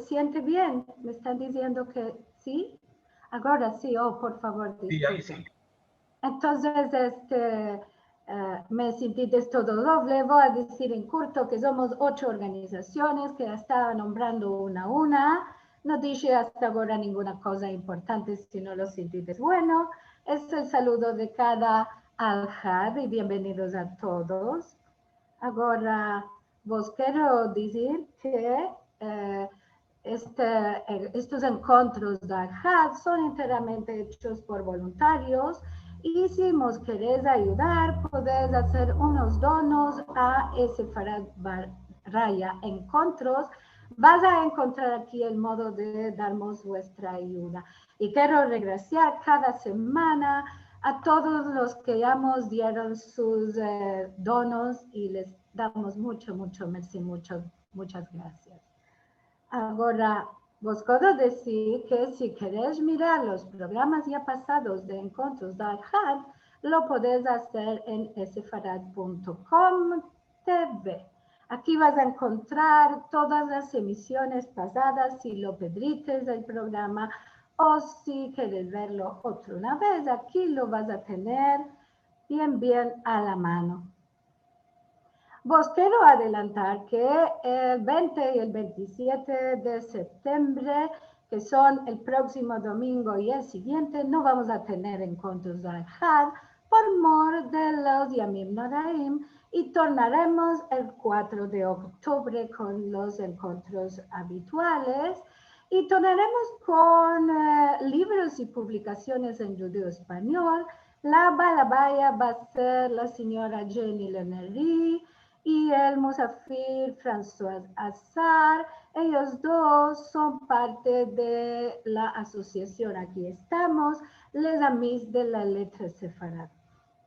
siente bien? ¿Me están diciendo que sí? Ahora sí, oh, por favor, disculpen. Sí, ahí sí. Entonces, me sentiste todo doble. Voy a decir en corto que somos 8 organizaciones que estaba nombrando una a una. No dije hasta ahora ninguna cosa importante si no lo sentiste bueno. Este es el saludo de cada Al-Had y bienvenidos a todos. Ahora, vos quiero decir que estos encuentros de Al-Had son enteramente hechos por voluntarios y si vos querés ayudar, podés hacer unos donos a Sefarad Raya Encuentros. Vas a encontrar aquí el modo de darnos vuestra ayuda. Y quiero agradecer cada semana a todos los que ya nos dieron sus donos y les damos mucho, muchas gracias. Ahora, vos puedo decir que si queréis mirar los programas ya pasados de encuentros de Al-Had, lo podés hacer en sefarad.com TV. Aquí vas a encontrar todas las emisiones pasadas si lo pedrites del programa o si quieres verlo otra vez, aquí lo vas a tener bien a la mano. Vos quiero adelantar que el 20 y el 27 de septiembre, que son el próximo domingo y el siguiente, no vamos a tener encuentros de Al-Had por mor de los Yamim Noraim y tornaremos el 4 de octubre con los encuentros habituales y tornaremos con libros y publicaciones en judío español. La balabaya va a ser la señora Jenny Lenery y el Musafir François Azar. Ellos dos son parte de la asociación. Aquí estamos, les amis de la letra sefarad.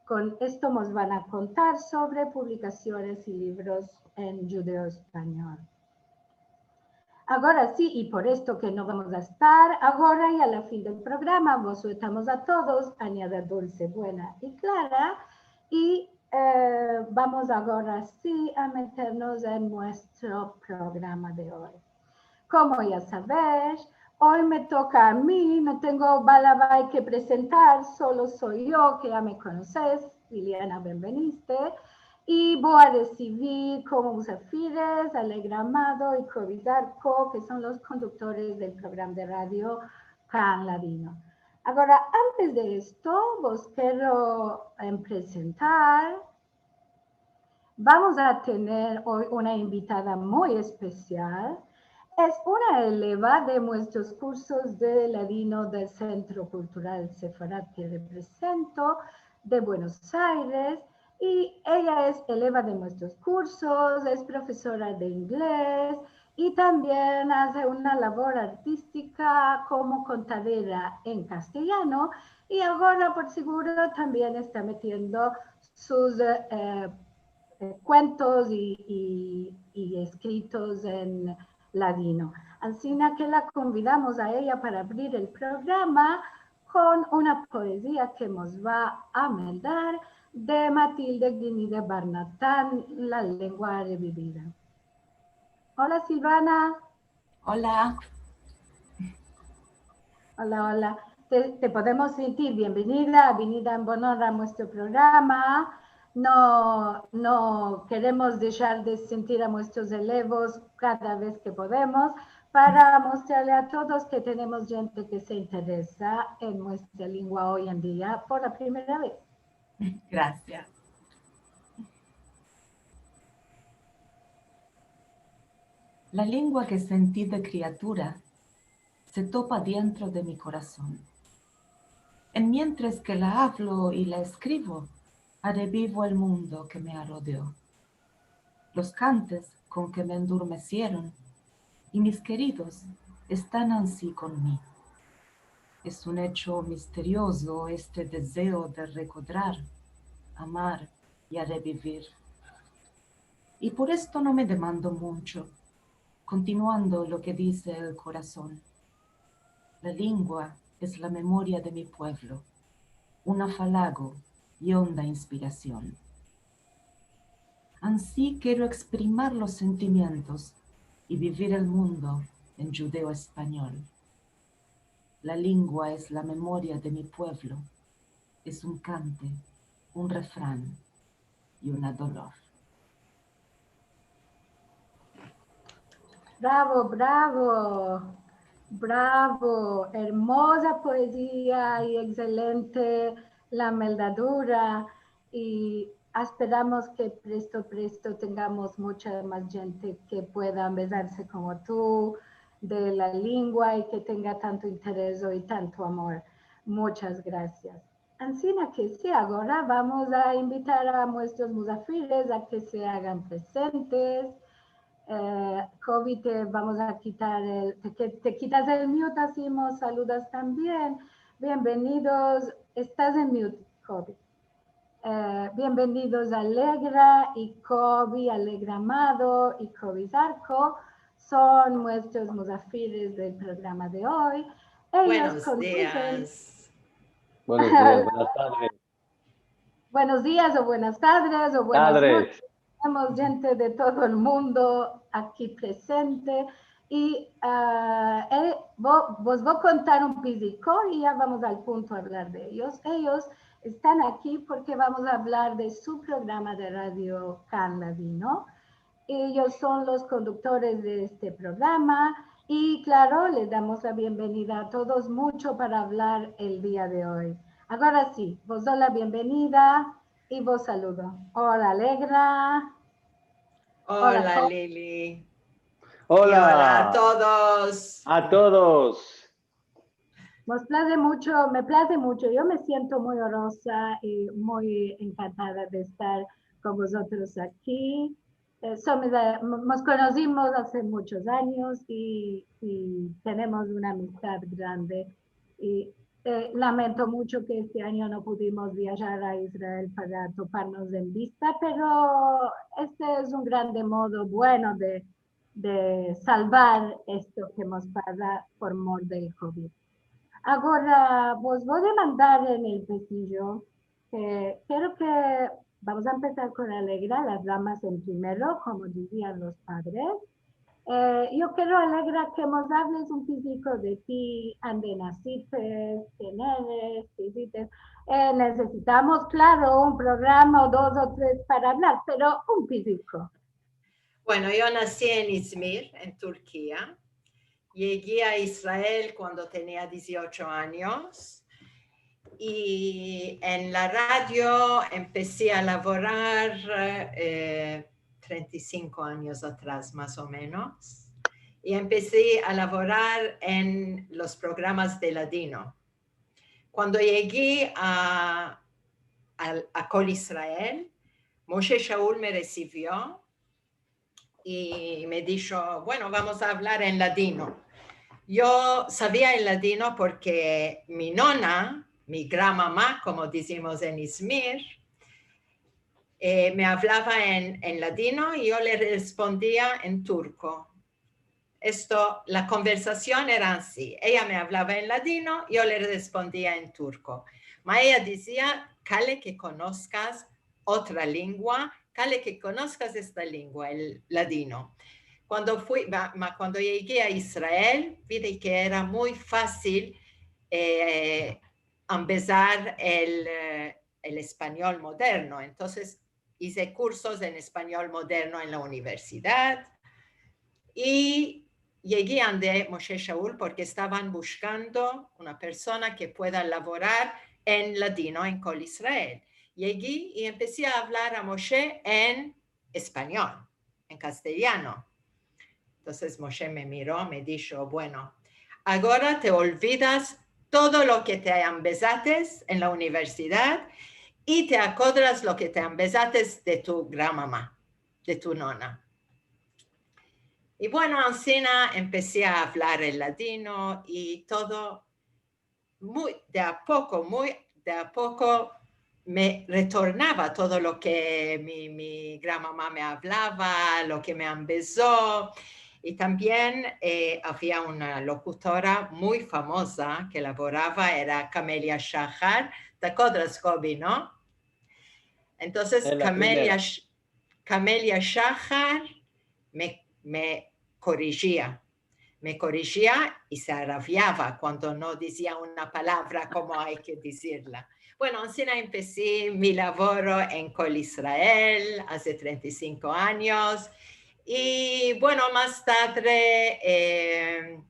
Con esto nos van a contar sobre publicaciones y libros en judeo español. Ahora sí, y por esto que no vamos a estar, ahora y a la fin del programa, vos sueltamos a todos, añada Dulce, Buena y Clara, y vamos ahora sí a meternos en nuestro programa de hoy. Como ya sabéis, hoy me toca a mí, no tengo balabay que presentar, solo soy yo, que ya me conoces, Liliana Benveniste, y voy a recibir como Musafires, Alegra Amado y Cory Darko, que son los conductores del programa de radio Pan Ladino. Ahora, antes de esto, vos quiero presentar. Vamos a tener hoy una invitada muy especial. Es una eleva de nuestros cursos de ladino del Centro Cultural Sefarad que represento de Buenos Aires. Y ella es eleva de nuestros cursos, es profesora de inglés y también hace una labor artística como contadera en castellano. Y ahora, por seguro, también está metiendo sus cuentos y escritos en ladino. Así que la convidamos a ella para abrir el programa con una poesía que nos va a mandar de Matilde Guini de Barnatán, La lengua revivida. Hola Silvana. Hola. Hola. Te podemos sentir bienvenida en honor a nuestro programa. No queremos dejar de sentir a nuestros elevos cada vez que podemos para mostrarle a todos que tenemos gente que se interesa en nuestra lengua hoy en día por la primera vez. Gracias. La lengua que sentí de criatura se topa dentro de mi corazón. En mientras que la hablo y la escribo, revivo el mundo que me rodeó. Los cantes con que me endurmecieron y mis queridos están así conmigo. Es un hecho misterioso este deseo de recordar, amar y a revivir. Y por esto no me demando mucho, continuando lo que dice el corazón. La lengua es la memoria de mi pueblo, un afalago y honda inspiración. Así quiero exprimir los sentimientos y vivir el mundo en judeo-español. La lengua es la memoria de mi pueblo, es un cante, un refrán y una dolor. Bravo, bravo, bravo, hermosa poesía y excelente la meldadura y esperamos que presto tengamos mucha más gente que pueda besarse como tú de la lengua y que tenga tanto interés y tanto amor. Muchas gracias. Ancina que sí, ahora vamos a invitar a nuestros musafires a que se hagan presentes. COVID, vamos a quitar te quitas el mute, hacemos saludas también. Bienvenidos, estás en mute, COVID. Bienvenidos Alegra y Kobe, Alegra Amado y Kobe Zarco, son nuestros musafires del programa de hoy. Buenos días. Buenos días, buenas tardes. Buenos días o buenas tardes o buenas noches. Tenemos gente de todo el mundo aquí presente y vos voy a contar un pisico y ya vamos al punto a hablar de ellos. Ellos están aquí porque vamos a hablar de su programa de radio Can Ladino. Ellos son los conductores de este programa y claro, les damos la bienvenida a todos mucho para hablar el día de hoy. Ahora sí, vos doy la bienvenida y vos saludo. Hola, Alegra. Hola, Lili. Hola. Y hola a todos. A todos. Me place mucho. Yo me siento muy honrosa y muy encantada de estar con vosotros aquí. Nos conocimos hace muchos años y tenemos una amistad grande. Y lamento mucho que este año no pudimos viajar a Israel para toparnos en vista, pero este es un grande modo bueno de salvar esto que nos pasa por mor del COVID. Ahora, vos voy a mandar en el pasillo. Quiero que vamos a empezar con Alegra, las damas en primero, como dirían los padres. Yo quiero, Alegra, que nos hables un poquito de ti, dónde naciste, quién eres, qué hiciste. Necesitamos, claro, un programa o dos o tres para hablar, pero un poquito. Bueno, yo nací en Izmir, en Turquía. Llegué a Israel cuando tenía 18 años y en la radio empecé a laborar 35 años atrás, más o menos. Y empecé a laborar en los programas de Ladino. Cuando llegué a Kol Israel, Moshe Shaul me recibió y me dijo, bueno, vamos a hablar en ladino. Yo sabía el ladino porque mi nona, mi gran mamá, como decimos en Izmir, me hablaba en ladino y yo le respondía en turco. La conversación era así. Ella me hablaba en ladino, yo le respondía en turco. Pero ella decía, cale que conozcas otra lengua, cale que conozcas esta lengua, el ladino. Cuando llegué a Israel, vi que era muy fácil empezar el español moderno. Entonces, hice cursos en español moderno en la universidad y llegué ante Moshe Shaul porque estaban buscando una persona que pueda laborar en ladino en Kol Israel. Llegué y empecé a hablar a Moshe en español, en castellano. Entonces Moshe me miró, me dijo, bueno, ahora te olvidas todo lo que te empezaste en la universidad y te acuerdas lo que te empezaste de tu gran mamá, de tu nona. Y bueno, así empecé a hablar el ladino y todo de a poco me retornaba todo lo que mi gran mamá me hablaba, lo que me empezó. Y también había una locutora muy famosa que laboraba, era Camelia Shahar. ¿Te acuerdas, Kobe, no? Entonces, Camelia Shahar me corrigía. me corregía y se arrabiaba cuando no decía una palabra como hay que decirla. Bueno, así empecé mi labor en Col Israel hace 35 años y bueno, más tarde,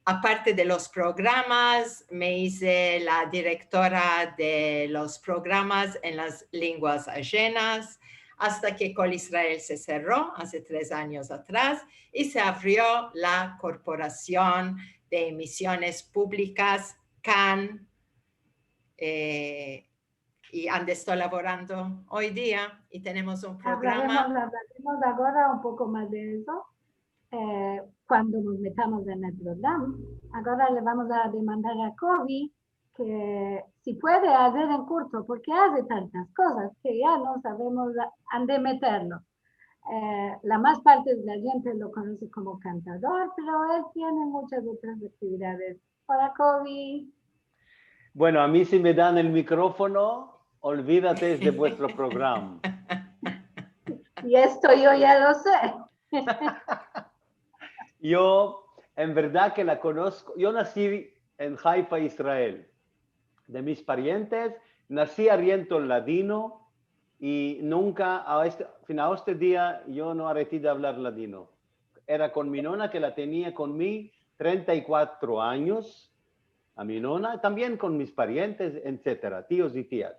aparte de los programas, me hice la directora de los programas en las lenguas ajenas hasta que Col Israel se cerró hace 3 años atrás y se abrió la Corporación de Emisiones Públicas, CAN, y donde estoy laborando hoy día y tenemos un programa. Hablaremos ahora un poco más de eso cuando nos metamos en el programa. Ahora le vamos a demandar a Kobe que si puede hacer el curso, porque hace tantas cosas que ya no sabemos dónde meterlo. La más parte de la gente lo conoce como cantador, pero él tiene muchas otras actividades. Hola, Kobe. Bueno, a mí si me dan el micrófono, olvídate de vuestro programa. Y esto yo ya lo sé. Yo, en verdad que la conozco. Yo nací en Haifa, Israel. De mis parientes, nací ariento ladino y nunca, a este día, yo no arreté de hablar ladino. Era con mi nona, que la tenía conmigo 34 años, a mi nona, también con mis parientes, etcétera, tíos y tías.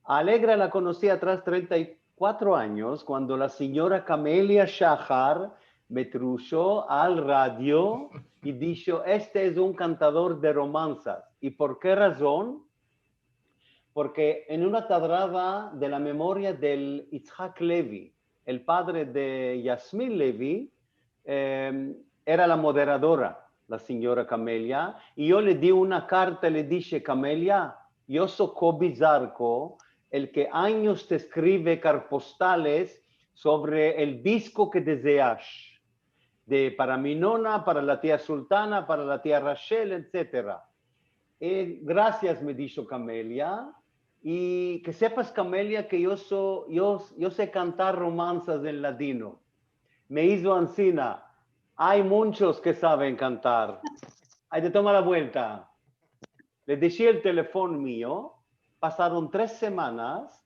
A Alegra la conocí atrás 34 años, cuando la señora Camelia Shahar me truchó al radio y dijo, este es un cantador de romanzas. ¿Y por qué razón? Porque en una tadrada de la memoria del Itzhak Levi, el padre de Yasmín Levi, era la moderadora, la señora Camelia, y yo le di una carta, le dije, Camelia, yo soy Kobe Zarco, el que años te escribe carpostales sobre el disco que deseas, para mi nona, para la tía Sultana, para la tía Rachel, etc. Gracias, me dijo Camelia, y que sepas, Camelia, que yo sé cantar romanzas en ladino. Me hizo Ancina. Hay muchos que saben cantar. Hay de tomar la vuelta. Le dejé el teléfono mío. Pasaron 3 semanas.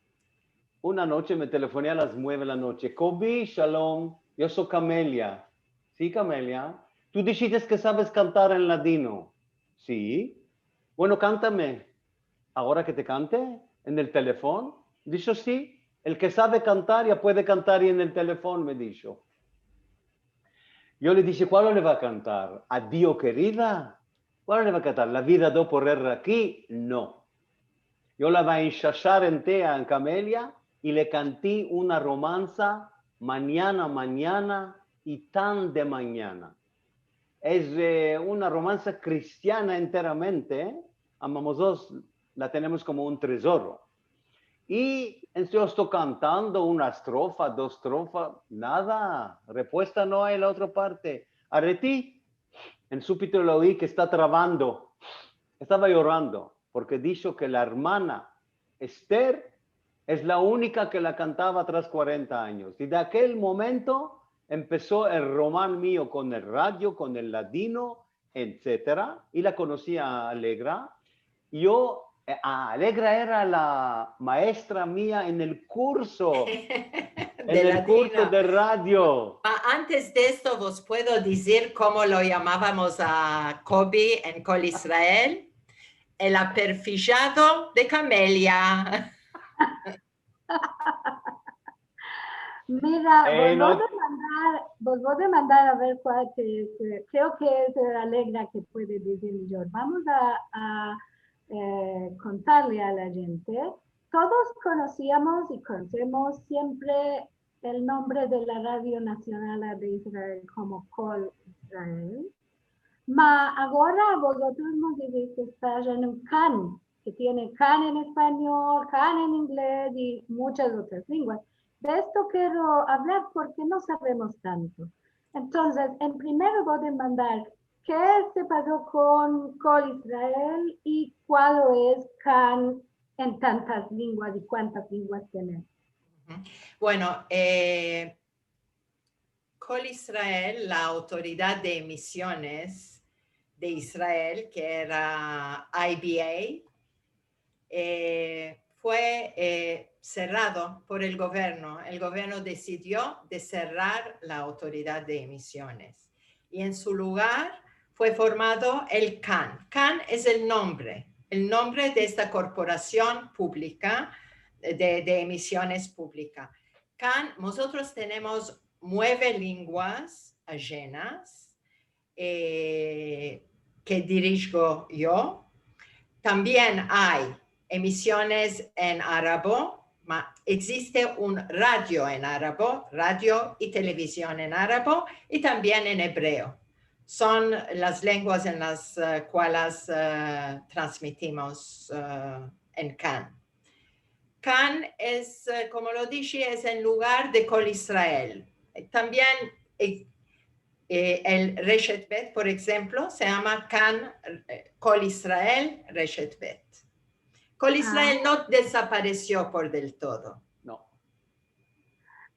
Una noche me telefoné a las 9 de la noche. Kobe, shalom. Yo soy Camelia. Sí, Camelia. Tú dijiste que sabes cantar en ladino. Sí. Bueno, cántame. Ahora que te cante en el teléfono. Dijo, sí. El que sabe cantar ya puede cantar y en el teléfono, me dijo. Yo le dije, ¿cuál le va a cantar? ¿Adiós, querida? ¿Cuál le va a cantar? ¿La vida do por aquí? No. Yo la voy a enchachar entera en Camelia y le canté una romanza mañana, mañana y tan de mañana. Es una romanza cristiana enteramente. Amamos dos, la tenemos como un tesoro. Y yo estoy cantando una estrofa, 2 estrofas, nada, respuesta no hay en la otra parte. Arretí, en súbito lo oí que está trabando, estaba llorando, porque dijo que la hermana Esther es la única que la cantaba tras 40 años. Y de aquel momento empezó el román mío con el radio, con el ladino, etcétera, y la conocí a Alegra. Alegra era la maestra mía en el curso, curso de radio. Antes de esto, ¿vos puedo decir cómo lo llamábamos a Kobe en Col Israel? El aperfillado de Camelia. Mira, vos voy a mandar a ver cuál creo que es Alegra que puede decir mejor. Vamos a contarle a la gente. Todos conocíamos y conocemos siempre el nombre de la Radio Nacional de Israel como Col Israel. Ma ahora vosotros nos debéis estar en un CAN, que tiene CAN en español, CAN en inglés y muchas otras lenguas. De esto quiero hablar porque no sabemos tanto. Entonces, en primero voy a mandar qué se pasó con Col Israel y cuál es CAN en tantas lenguas y cuántas lenguas tiene. Bueno, Col Israel, la autoridad de emisiones de Israel, que era IBA, fue cerrado por el gobierno. El gobierno decidió de cerrar la autoridad de emisiones y en su lugar fue formado el CAN. CAN es el nombre de esta corporación pública de emisiones públicas. CAN, nosotros tenemos 9 lenguas ajenas que dirijo yo. También hay emisiones en árabe, existe un radio en árabe, radio y televisión en árabe y también en hebreo. Son las lenguas en las cuales transmitimos en CAN. CAN es, como lo dije, es en lugar de Col Israel. También el Reshet Bet, por ejemplo, se llama CAN Col Israel Reshet Bet. Col Israel no desapareció por del todo. No.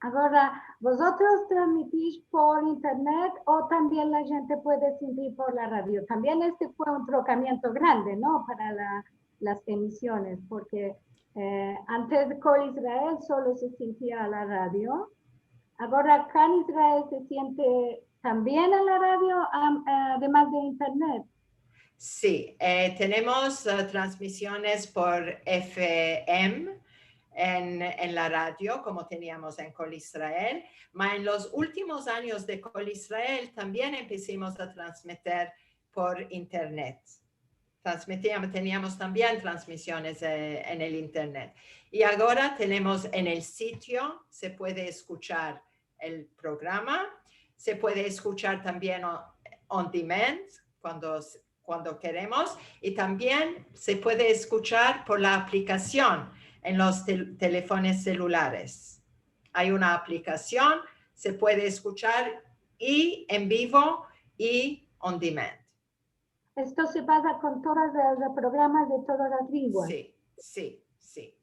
Ahora, ¿vosotros transmitís por internet o también la gente puede sentir por la radio? También este fue un trocamiento grande, ¿no? Para las emisiones, porque antes de Col Israel solo se sentía a la radio. Ahora CAN Israel se siente también a la radio, además de internet. Sí, tenemos transmisiones por FM en la radio, como teníamos en Col Israel, pero en los últimos años de Col Israel también empezamos a transmitir por internet. Teníamos también transmisiones en el internet. Y ahora tenemos en el sitio, se puede escuchar el programa, se puede escuchar también on demand, cuando queremos, y también se puede escuchar por la aplicación en los teléfonos celulares. Hay una aplicación, se puede escuchar y en vivo y on demand. Esto se pasa con todos los programas de todas las lenguas. Sí, sí, sí.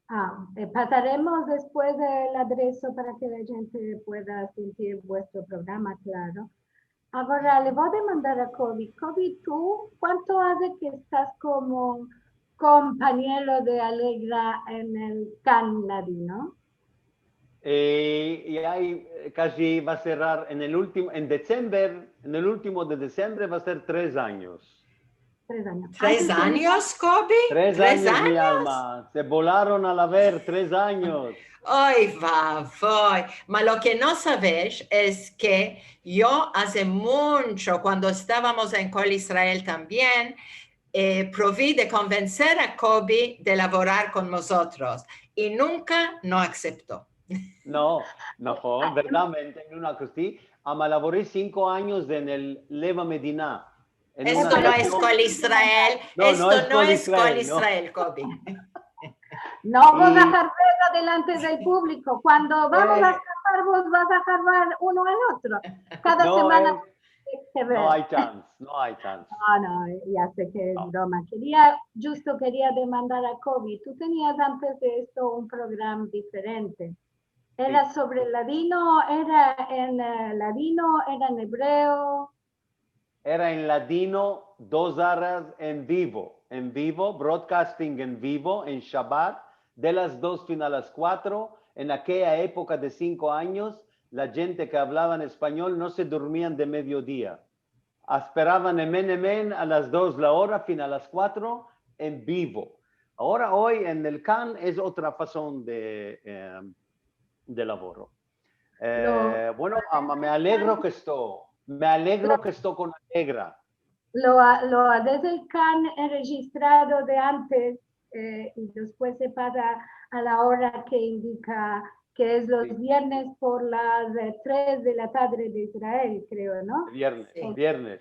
Pasaremos después el adreso para que la gente pueda sentir vuestro programa, claro. Ahora le voy a demandar a Kobi. Kobi, ¿tú cuánto hace que estás como compañero de Alegra en el CAN ladino? Y ahí casi va a cerrar en el último de diciembre va a ser 3 años. 3 años. ¿3 años, Kobi? 3 años, mi alma. Se volaron a la ver, 3 años. Ay, voy. Pero lo que no sabes es que yo hace mucho, cuando estábamos en Col Israel también, proví de convencer a Kobi de laborar con nosotros y nunca no aceptó. No, verdaderamente no così. Ma lavoré 5 años en el Leva Medina. Esto no es Col Israel. Esto no es Col Israel, Kobi. No vos a jarbar delante del público. Cuando vamos a jarbar, vos vas a jarbar uno al otro. Cada semana. No hay chance. No, ya sé que es broma. Quería demandar a Kobi. Tú tenías antes de esto un programa diferente. ¿Era sobre el ladino? ¿Era en ladino? ¿Era en hebreo? Era en ladino, 2 horas en vivo, broadcasting en vivo, en Shabbat, de las 2 a las 4. En aquella época de 5 años, la gente que hablaba en español no se dormían de mediodía. Esperaban emen a las 2 la hora, a las 4, en vivo. Ahora, hoy en el CAN es otra razón de laboro. Bueno, me alegro que estoy con Alegra. Desde el CAN registrado de antes y después se pasa a la hora que indica que es los viernes por las 3 de la tarde de Israel, creo, ¿no? Viernes.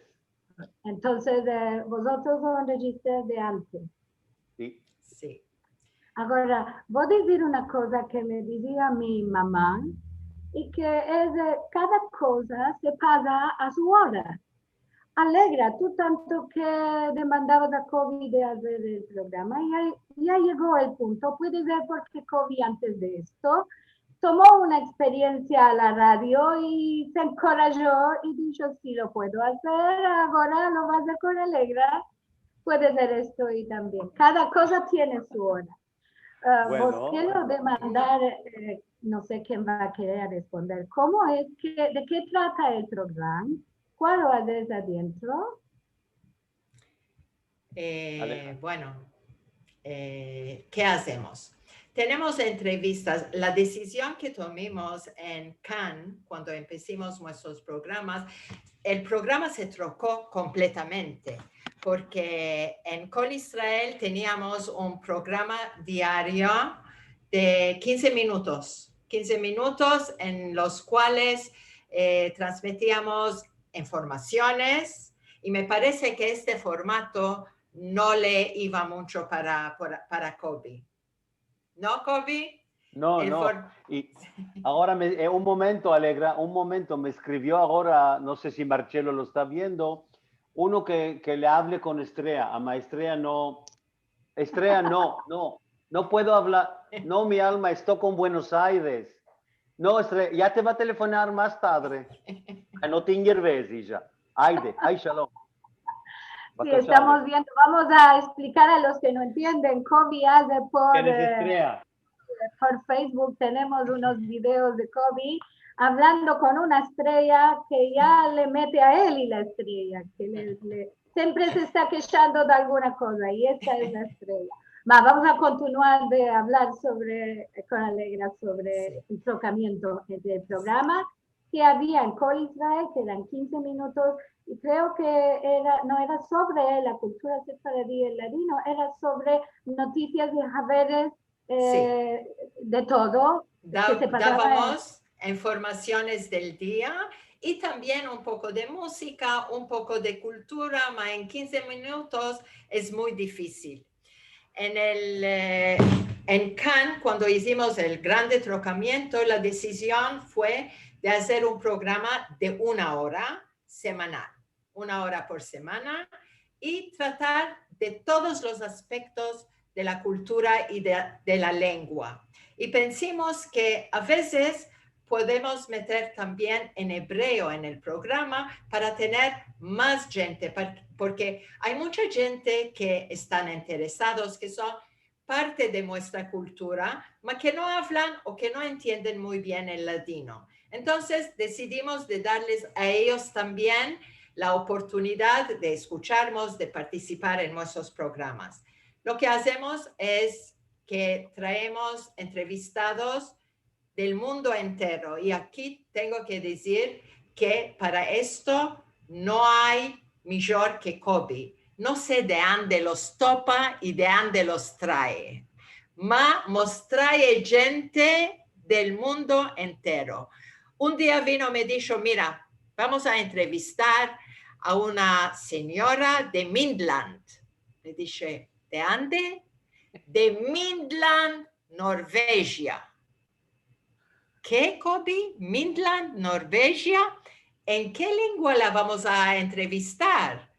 Entonces, vosotros son registrados de antes. Sí. Ahora, voy a decir una cosa que me decía mi mamá, y que es cada cosa se pasa a su hora. Alegra, tú tanto que demandabas a Kobi de hacer el programa, ya llegó el punto. Puede ser porque Kobi antes de esto tomó una experiencia a la radio y se encorajó y dijo, sí lo puedo hacer, ahora lo vas a hacer con Alegra, puede hacer esto y también. Cada cosa tiene su hora. Vos quiero demandar, no sé quién va a querer responder, ¿cómo es que, de qué trata el programa? ¿Cuál lo haces adentro? Bueno, ¿qué hacemos? Tenemos entrevistas. La decisión que tomamos en Cannes, cuando empezamos nuestros programas, el programa se trocó completamente, porque en Kol Israel teníamos un programa diario de 15 minutos en los cuales transmitíamos informaciones, y me parece que este formato no le iba mucho para Kobe. ¿No, Kobe? No, y ahora un momento, Alegra, un momento, me escribió ahora, no sé si Marcelo lo está viendo, uno que le hable con Estrella, a Maestría no, Estrella no puedo hablar, no, mi alma, estoy con Buenos Aires. No, Estrella, ya te va a telefonar más tarde. No te enerves, ya. Ay, shalom. Sí, estamos viendo, vamos a explicar a los que no entienden, Kobe hace por Facebook, tenemos unos videos de Kobe hablando con una estrella que ya le mete a él y la estrella, que siempre se está quejando de alguna cosa y esta es la estrella. Vamos a continuar de hablar con Alegra sobre el trocamiento del programa que había en Kol Israel, que eran 15 minutos, y creo que no era sobre la cultura sefaradí y el ladino, era sobre noticias de haberes, de todo. Dábamos informaciones del día y también un poco de música, un poco de cultura, pero en 15 minutos es muy difícil. En Cannes, cuando hicimos el grande trocamiento, la decisión fue de hacer un programa de 1 hora semanal, 1 hora por semana, y tratar de todos los aspectos de la cultura y de la lengua. Y pensamos que a veces podemos meter también en hebreo en el programa para tener más gente, porque hay mucha gente que están interesados, que son parte de nuestra cultura, pero que no hablan o que no entienden muy bien el ladino. Entonces decidimos de darles a ellos también la oportunidad de escucharnos, de participar en nuestros programas. Lo que hacemos es que traemos entrevistados del mundo entero, y aquí tengo que decir que para esto no hay mejor que Kobe. No sé de dónde los topa y de dónde los trae, ma nos trae gente del mundo entero. Un día vino y me dijo, mira, vamos a entrevistar a una señora de Midland. Le dije, ¿de dónde? De Midland, Norvegia. ¿Qué, Kobe? Midland, Norvegia. ¿En qué lengua la vamos a entrevistar?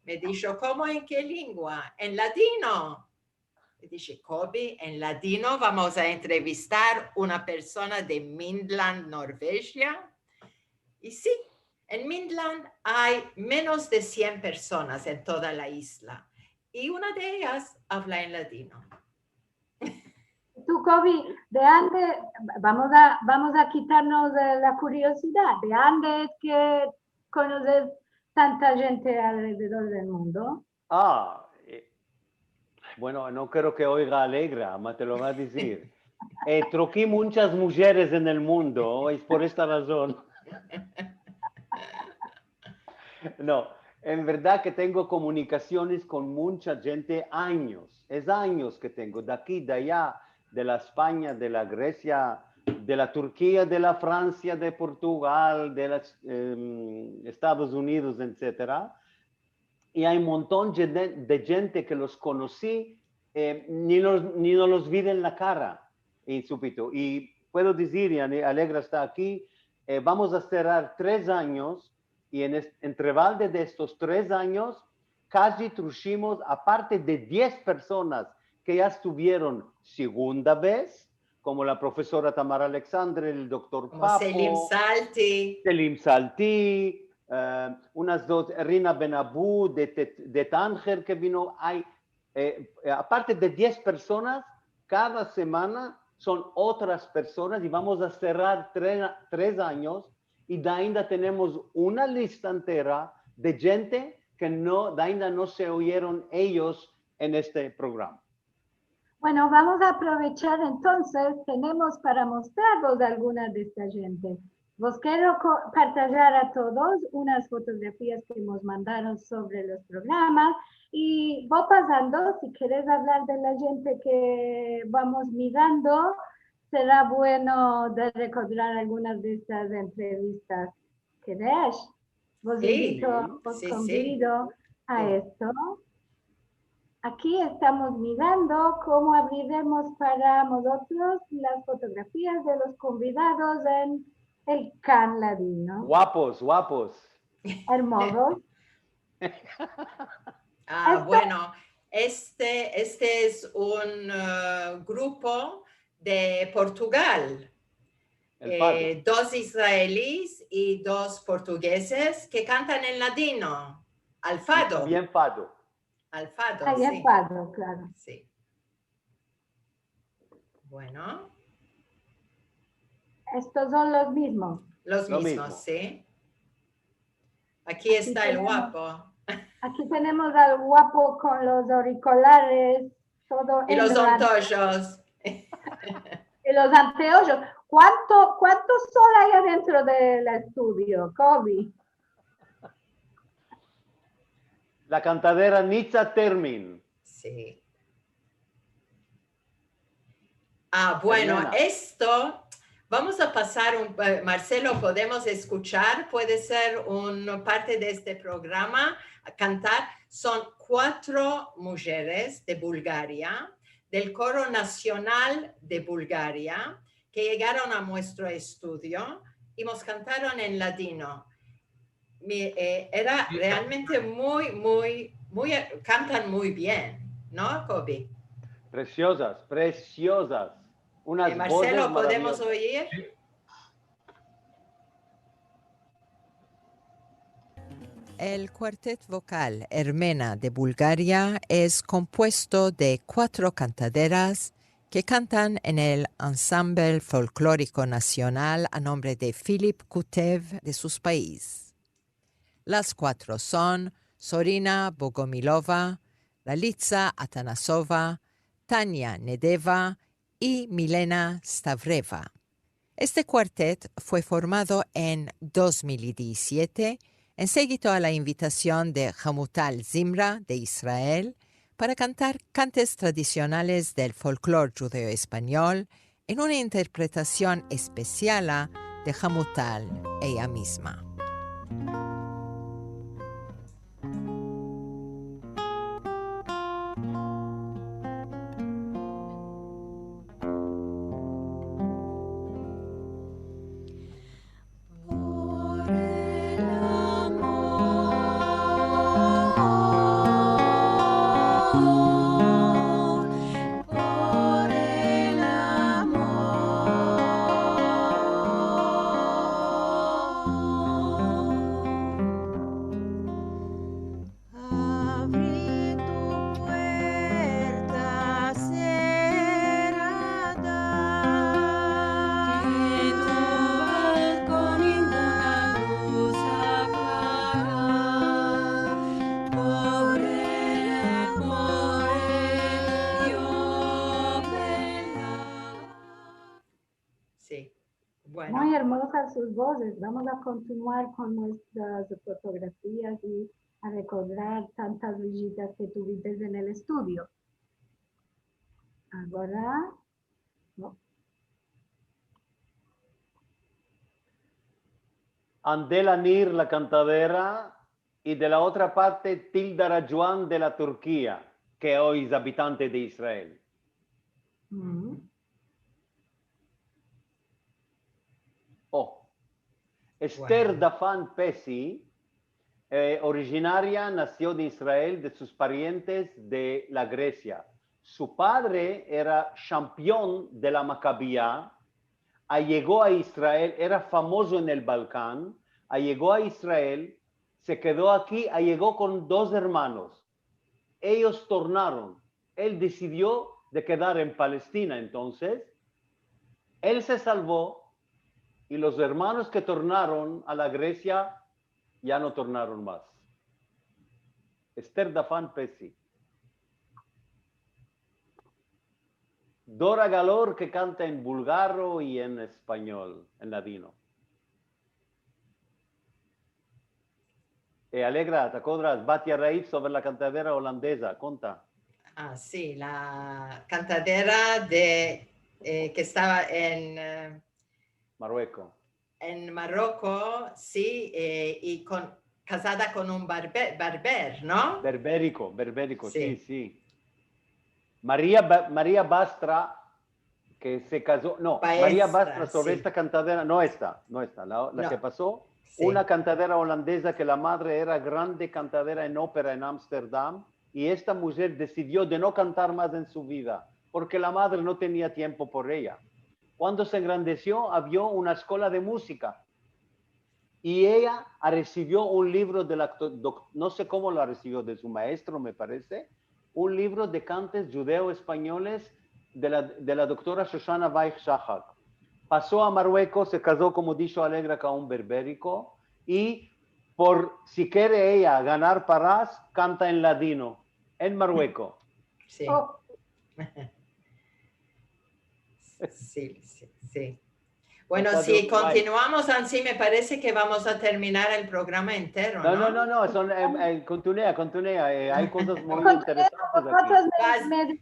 Me dijo, ¿cómo en qué lengua? En ladino. Me dije, Kobe, en ladino vamos a entrevistar una persona de Midland, Norvegia. Y sí, en Midland hay menos de 100 personas en toda la isla, y una de ellas habla en ladino. Tú, Kobe, ¿de dónde, vamos a quitarnos la curiosidad, de dónde es que conoces tanta gente alrededor del mundo? Bueno, no creo que oiga Alegra, ma te lo va a decir. Troqué muchas mujeres en el mundo, es por esta razón. No, en verdad que tengo comunicaciones con mucha gente años, es años que tengo, de aquí, de allá, de la España, de la Grecia, de la Turquía, de la Francia, de Portugal, de los Estados Unidos, etcétera. Y hay un montón de gente que los conocí, ni no los vi en la cara, y súbito. Y puedo decir, y Alegra está aquí, vamos a cerrar 3 años, y en intervalo de estos 3 años, casi trujimos, aparte de 10 personas que ya estuvieron segunda vez, como la profesora Tamara Alexandre, el doctor Como Papo, Selim Salti. Selim Salti, unas dos, Rina Benabou de Tánger que vino. Hay, aparte de 10 personas, cada semana son otras personas y vamos a cerrar 3 años y de ainda tenemos una lista entera de gente que no, de ainda no se oyeron ellos en este programa. Bueno, vamos a aprovechar entonces, tenemos para mostraros algunas de esta gente. Vos quiero partillar a todos unas fotografías que nos mandaron sobre los programas y voy pasando, si quieres hablar de la gente que vamos mirando, será bueno de recordar algunas de estas entrevistas. ¿Querés? Vos Sí, os sí, convido a sí. esto. Aquí estamos mirando cómo abriremos para nosotros las fotografías de los convidados en el Can Ladino. Guapos, guapos. Hermosos. Bueno, este es un grupo de Portugal. El fado. 2 israelíes y 2 portugueses que cantan en ladino, al fado. Bien fado. Al fado, Ahí sí. es fado, claro. Sí. Bueno. Estos son los mismos. Los Lo mismos, mismo. sí. Aquí está el guapo. Aquí tenemos al guapo con los auriculares, todo Y los en blanco. antojos. Y los anteojos. ¿Cuánto sol hay adentro del estudio, Kobe? La cantadera Nitza Termin. Sí. Bueno, Hermana. esto, vamos a pasar, Marcelo, podemos escuchar, puede ser una parte de este programa, a cantar. Son 4 mujeres de Bulgaria, del Coro Nacional de Bulgaria, que llegaron a nuestro estudio y nos cantaron en ladino. Era realmente muy, cantan muy bien, ¿no, Kobe? Preciosas, preciosas. Unas Marcelo, voces ¿podemos maravillosas. oír? El cuarteto vocal Hermena de Bulgaria es compuesto de 4 cantaderas que cantan en el Ensemble Folclórico Nacional a nombre de Filip Kutev de sus países. Las 4 son Sorina Bogomilova, Lalitza Atanasova, Tania Nedeva y Milena Stavreva. Este cuarteto fue formado en 2017 en seguito a la invitación de Hamutal Zimra de Israel para cantar cantes tradicionales del folclore judeo-español en una interpretación especial de Hamutal ella misma. Muy hermosas sus voces. Vamos a continuar con nuestras fotografías y a recordar tantas visitas que tuviste en el estudio. Ahora, no. Andela Nir, la cantadera, y de la otra parte Tilda Rajuan de la Turquía, que hoy es habitante de Israel. Esther Dafan Pesi, originaria, nació de Israel, de sus parientes de la Grecia. su padre era campeón de la Macabía, llegó a Israel, era famoso en el Balcán, llegó a Israel, se quedó aquí, llegó con 2 hermanos. Ellos tornaron. Él decidió de quedar en Palestina entonces. Él se salvó y los hermanos que tornaron a la Grecia ya no tornaron más. Esther Dafan Pesi. Dora Galor, que canta en búlgaro y en español, en ladino. Alegra, ¿te acuerdas? Batia Raif sobre la cantadera holandesa, conta. Ah, sí, la cantadera que estaba en Marruecos. En Marruecos, sí, y casada con un barber, ¿no? Berbérico, sí. María Bastra, que se casó, no, Baestra, María Bastra sobre sí. esta cantadera, no está, la No. que pasó, Sí. una cantadera holandesa que la madre era grande cantadera en ópera en Ámsterdam, y esta mujer decidió de no cantar más en su vida, porque la madre no tenía tiempo por ella. Cuando se engrandeció, abrió una escuela de música, y ella recibió un libro no sé cómo lo recibió, de su maestro, me parece, un libro de cantes judeo-españoles de la doctora Shoshana Weich Shahak. Pasó a Marruecos, se casó, como dijo Alegra, con un berbérico, y si quiere ella ganar Parás, canta en ladino, en Marruecos. Sí. Oh, Sí. Bueno, si continuamos así, me parece que vamos a terminar el programa entero, ¿no? No, continúa, hay cosas muy interesantes aquí. Otros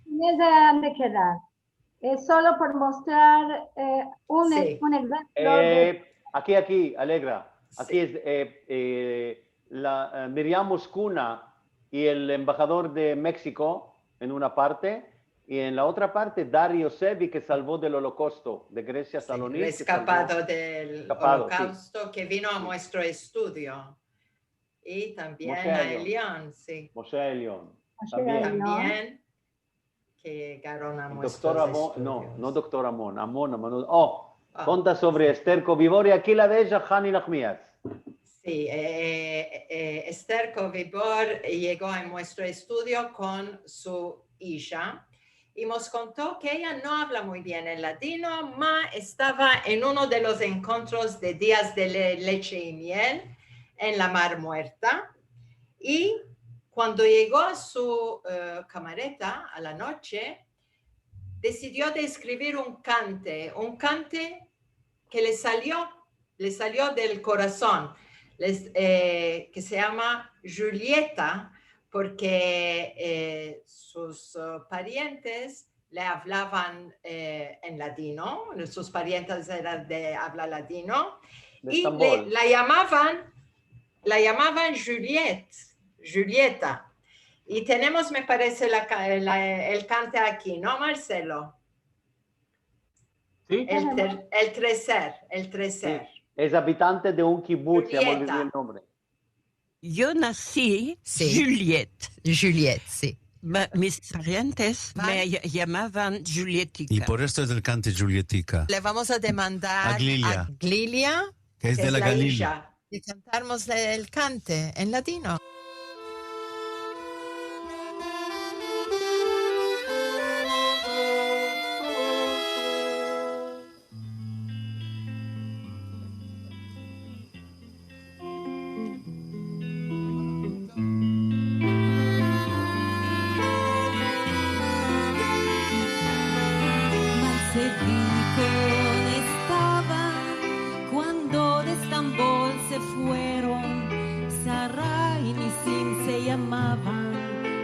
me han de quedar. Es solo por mostrar un ejemplo. Aquí, Alegra. Aquí Sí. es Miriam Moscuna y el embajador de México en una parte, y en la otra parte Dario Sevi, que salvó del holocausto de Grecia, Salónica. Escapado del holocausto, sí. Que vino a sí. nuestro estudio. Y también Moshe a Elión, sí. Moshe Elión. También que llegaron a nuestros estudios. No doctor Amón. Conta sobre Esther Kovibor y aquí la de ella, Hani Nachmias. Sí, Esther Kovibor llegó a nuestro estudio con su hija y nos contó que ella no habla muy bien el latino, pero estaba en uno de los encuentros de días de leche y miel en la Mar Muerta, y cuando llegó a su camareta a la noche, decidió de escribir un cante que le salió del corazón, que se llama Julieta, porque sus parientes le hablaban en latino, sus parientes eran de habla latino, y la llamaban Julieta. Y tenemos, me parece, el cante aquí, ¿no, Marcelo? Sí. El Trecer. Sí. Es habitante de un kibutz, ya me olvidé el nombre. Yo nací Juliette, sí. Mis parientes me llamaban Julietica. Y por esto es el cante Julietica. Le vamos a demandar a Glilia, que es de la Galilea, y cantamos el cante en latino.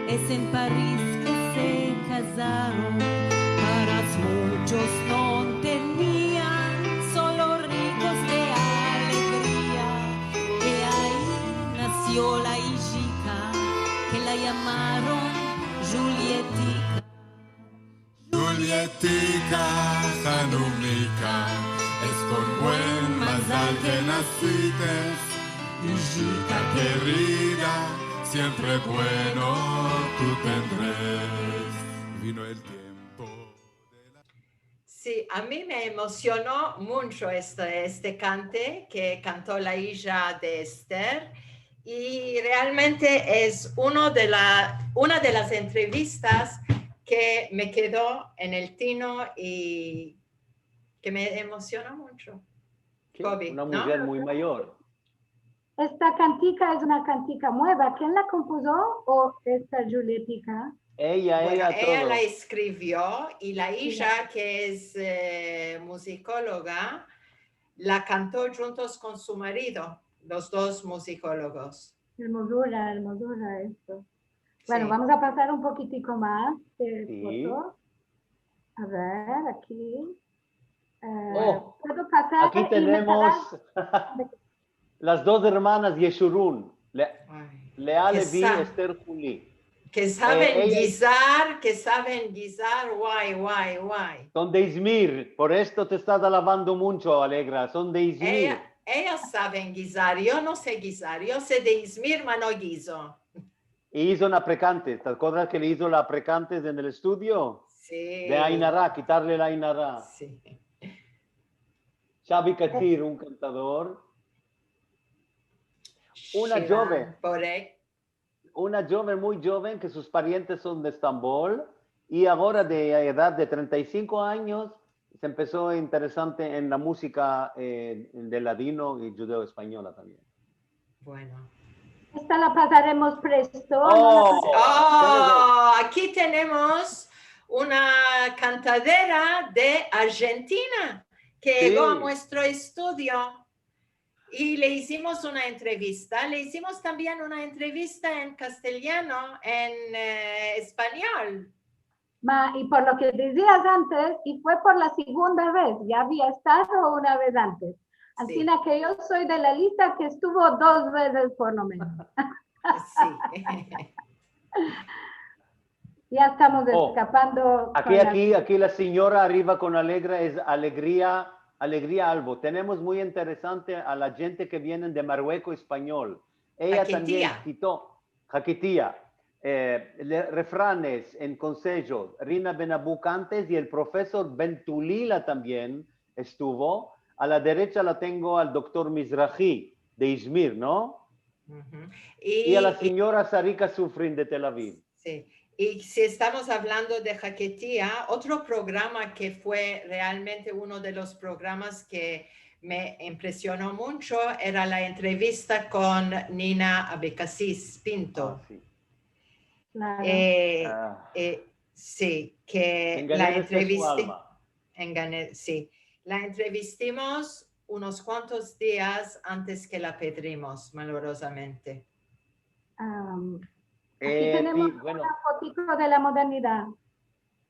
Es en París que se casaron, caras muchos no tenían, solo ricos de alegría, que ahí nació la hijita, que la llamaron Julietica. Julietica, Janumika, es por buen mazal que nacites, hijita querida, siempre bueno tú tendrás. vino el tiempo. Sí, a mí me emocionó mucho este cante que cantó la hija de Esther y realmente es una de las entrevistas que me quedó en el tino y que me emocionó mucho. Sí, Kobe, una ¿no? mujer muy mayor. Esta cantica es una cantica nueva. ¿Quién la compuso o esta Julietica? Ella, Bueno, ella, ella todo. la escribió y la hija, que es musicóloga, la cantó juntos con su marido, los dos musicólogos. Hermosura, hermosura esto. Bueno, Sí. vamos a pasar un poquitico más de Sí. fotos. A ver, aquí. Oh, ¿Puedo pasar? aquí y me tenemos darás- las dos hermanas Yeshurun, Ay, Lea que Levi, sa- Esther Juli. que saben ella- guisar, guay. Son de Izmir, por esto te estás alabando mucho, Alegra, son de Izmir. Ellas saben guisar, yo no sé guisar, yo sé de Izmir, pero no guiso. Y hizo una precante, ¿te acuerdas que le hizo la precante en el estudio? Sí. De Ainara, quitarle la Ainara. Sí. Xavi Katir, un cantador. Una Shivan joven. Porek. Una joven muy joven que sus parientes son de Estambul y ahora de edad de 35 años se empezó interesante en la música de ladino y judeo española también. Bueno. Esta la pasaremos presto. Aquí tenemos una cantadera de Argentina que Sí. llegó a nuestro estudio y le hicimos una entrevista. Le hicimos también una entrevista en castellano, en español. Y por lo que decías antes, y fue por la segunda vez, ya había estado una vez antes. Así Sí. que yo soy de la lista que estuvo 2 veces por lo menos. Sí. Ya estamos escapando. Aquí la señora arriba con Alegra es Alegría Albo. Tenemos muy interesante a la gente que viene de Marruecos español. Ella Jaquitía. también quitó Jaquitía, refranes en consejos. Rina Benabuc antes y el profesor Bentulila también estuvo. A la derecha la tengo al doctor Mizrahi de Izmir, ¿no? Uh-huh. Y a la señora Sarika Sufrin de Tel Aviv. Sí. Y si estamos hablando de Jaquetía, otro programa que fue realmente uno de los programas que me impresionó mucho era la entrevista con Nina Abecassis Pinto. Sí. Claro. Sí, que la entrevisté. Sí, la entrevistamos unos cuantos días antes que la pedimos, malorosamente. Aquí tenemos una fotito de la modernidad.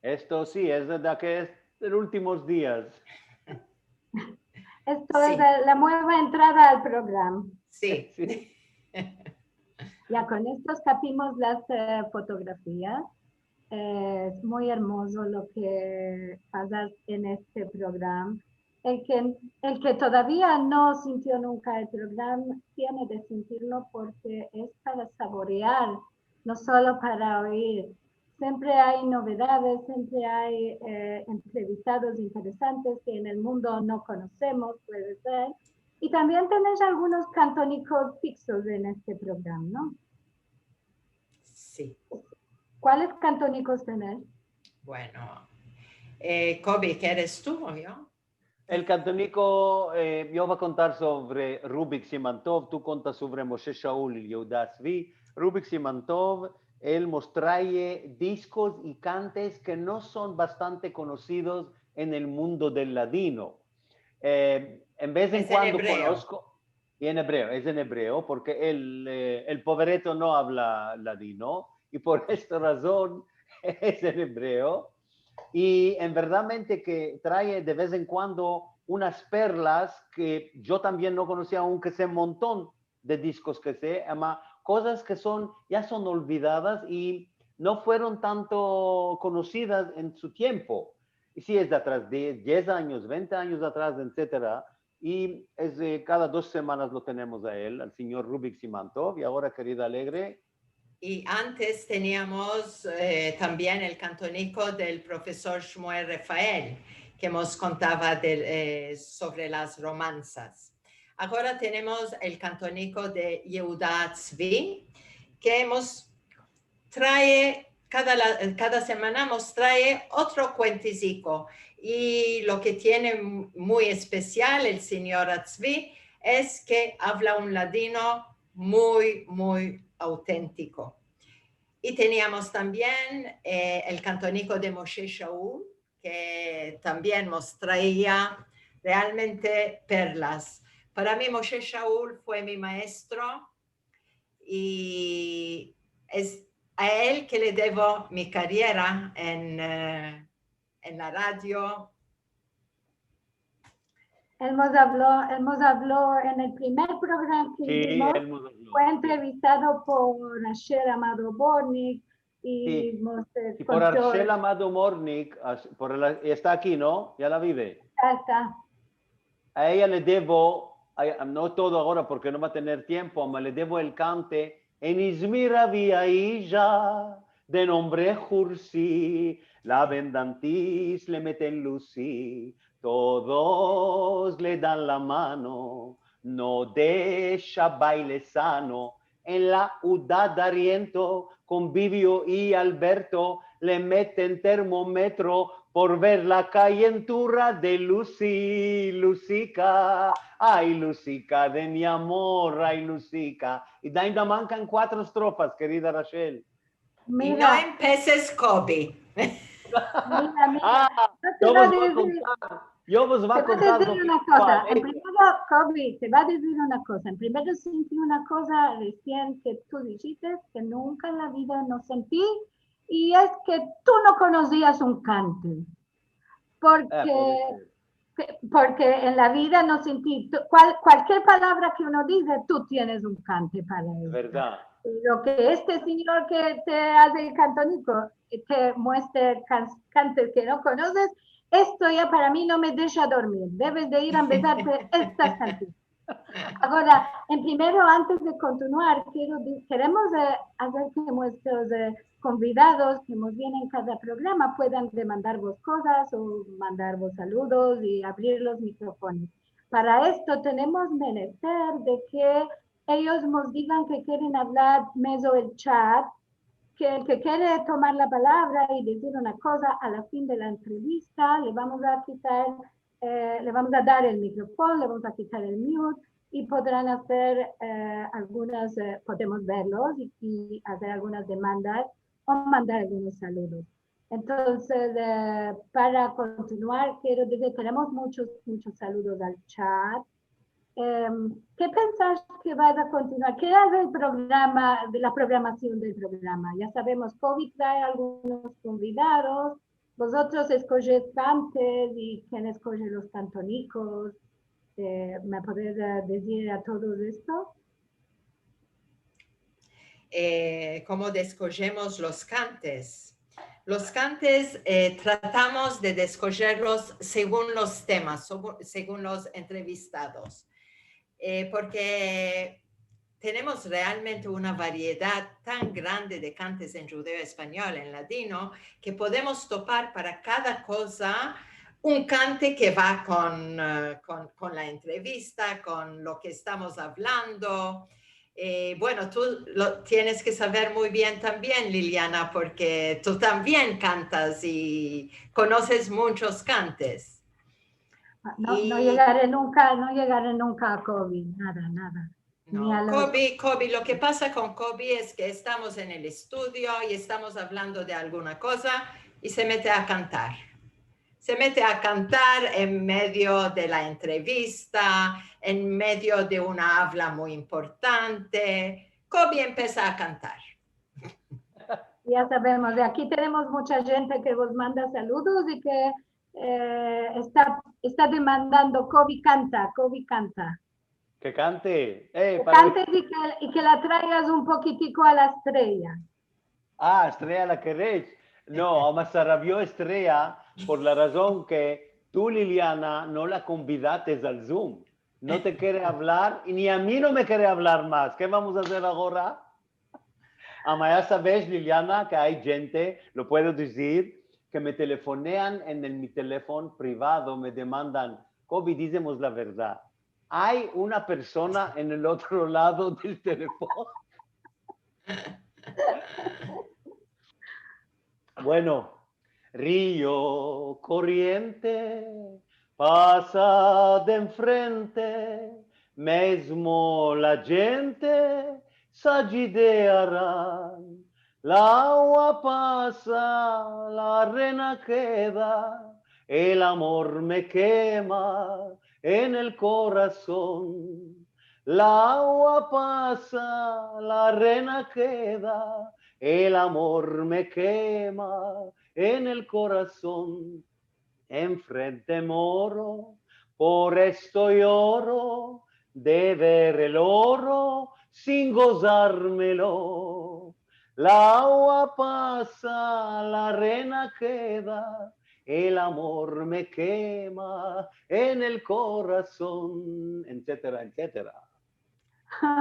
Esto sí, es de que es de los últimos días. Esto es la nueva entrada al programa. Sí. Sí. Ya con esto capimos las fotografías. Es muy hermoso lo que pasas en este programa. El que todavía no sintió nunca el programa tiene de sentirlo porque es para saborear, no solo para oír. Siempre hay novedades, siempre hay entrevistados interesantes que en el mundo no conocemos, puede ser. Y también tenés algunos cantónicos fixos en este programa, ¿no? Sí. ¿Cuáles cantónicos tenés? Bueno, Kobe, ¿qué eres tú o yo? El cantónico, yo voy a contar sobre Rubik Simantov, tú contas sobre Moshe Shaul y Yehuda Zvi. Rubik Simantov, él nos trae discos y cantes que no son bastante conocidos en el mundo del ladino. En vez en cuando conozco, y en hebreo, es en hebreo, porque el pobreto no habla ladino, y por esta razón es en hebreo. Y en verdadmente que trae de vez en cuando unas perlas que yo también no conocía, aunque sé un montón de discos que sé, ama cosas que ya son olvidadas y no fueron tanto conocidas en su tiempo. Y sí, es de atrás de 10 años, 20 años atrás, etcétera. Y cada 2 semanas lo tenemos a él, al señor Rubik Simantov. Y ahora, querida Alegre. Y antes teníamos también el cantónico del profesor Shmuel Rafael, que nos contaba sobre las romanzas. Ahora tenemos el cantónico de Yehuda Tzvi, que trae, cada semana nos trae otro cuenticico. Y lo que tiene muy especial el señor Tzvi es que habla un ladino muy, muy auténtico. Y teníamos también el cantónico de Moshe Shaul, que también nos traía realmente perlas. Para mí Moshe Shaul fue mi maestro y es a él que le debo mi carrera en la radio. Él nos habló en el primer programa que hicimos, fue entrevistado por Asher Amado Bornik y por Asher Amado Bornik, está aquí, ¿no? Ya la vive. Está. A ella le debo, no todo ahora porque no va a tener tiempo, pero le debo el cante en Izmir había ella de nombre Jursi, la vendantis le meten Lucy. Todos le dan la mano, no deja baile sano. En la UDA Dariento, Convivio y Alberto le meten termómetro por ver la cayentura de Lucy, Lucica. Ay, Lucica, de mi amor, ay, Lucica. Y Dainda manca en 4 estrofas, querida Rachel. Mira. Y no empeces, Kobe. Mira. Yo os voy a contar una cosa. En primero, Kobe, te va a decir una cosa. En primero sentí una cosa recién que tú dijiste que nunca en la vida no sentí, y es que tú no conocías un cante. Porque en la vida no sentí, cualquier palabra que uno dice, tú tienes un cante para eso. Verdad. Lo que este señor que te hace el cantónico te muestre cantes que no conoces, esto ya para mí no me deja dormir. Debes de ir a empezarte estas canciones. Ahora, en primero, antes de continuar, queremos hacer que nuestros convidados que nos vienen en cada programa puedan demandar vos cosas o mandar vos saludos y abrir los micrófonos. Para esto tenemos menester de que ellos nos digan que quieren hablar medio el chat, que el que quiere tomar la palabra y decir una cosa a la fin de la entrevista, le vamos a dar el micrófono, le vamos a quitar el mute y podrán hacer podemos verlos y hacer algunas demandas o mandar algunos saludos. Entonces, para continuar, quiero decir, tenemos muchos saludos al chat. ¿Qué pensás que vas a continuar? ¿Qué es el programa, de la programación del programa? Ya sabemos, COVID trae algunos convidados, vosotros escogéis cantes y quién escoge los cantónicos. ¿Me podés decir a todo esto? ¿Cómo escogemos los cantes? Los cantes tratamos de escogerlos según los temas, según los entrevistados. Porque tenemos realmente una variedad tan grande de cantes en judeo español, en ladino, que podemos topar para cada cosa un cante que va con la entrevista, con lo que estamos hablando. Bueno, tú lo tienes que saber muy bien también, Liliana, porque tú también cantas y conoces muchos cantes. No llegaré nunca a Kobe, nada. No, Kobe, lo que pasa con Kobe es que estamos en el estudio y estamos hablando de alguna cosa y se mete a cantar. Se mete a cantar en medio de la entrevista, en medio de una habla muy importante. Kobe empieza a cantar. Ya sabemos, de aquí tenemos mucha gente que vos manda saludos y que está demandando Kobe canta. Que cante. Que cantes y que la traigas un poquitico a la estrella. Ah, estrella la queréis. No, Amasarabió estrella por la razón que tú, Liliana, no la convidaste al Zoom. No te quiere hablar y ni a mí no me quiere hablar más. ¿Qué vamos a hacer ahora? Amaya, sabes, Liliana, que hay gente, lo puedo decir, que me telefonean en mi teléfono privado, me demandan, Kobi, dísemos la verdad. Hay una persona en el otro lado del teléfono. Bueno, río corriente pasa de enfrente, mesmo la gente s'agidearán. La agua pasa, la arena queda, el amor me quema en el corazón. La agua pasa, la arena queda, el amor me quema en el corazón. Enfrente moro, por esto lloro, de ver el oro sin gozármelo. La agua pasa, la arena queda, el amor me quema en el corazón, etcétera, etcétera.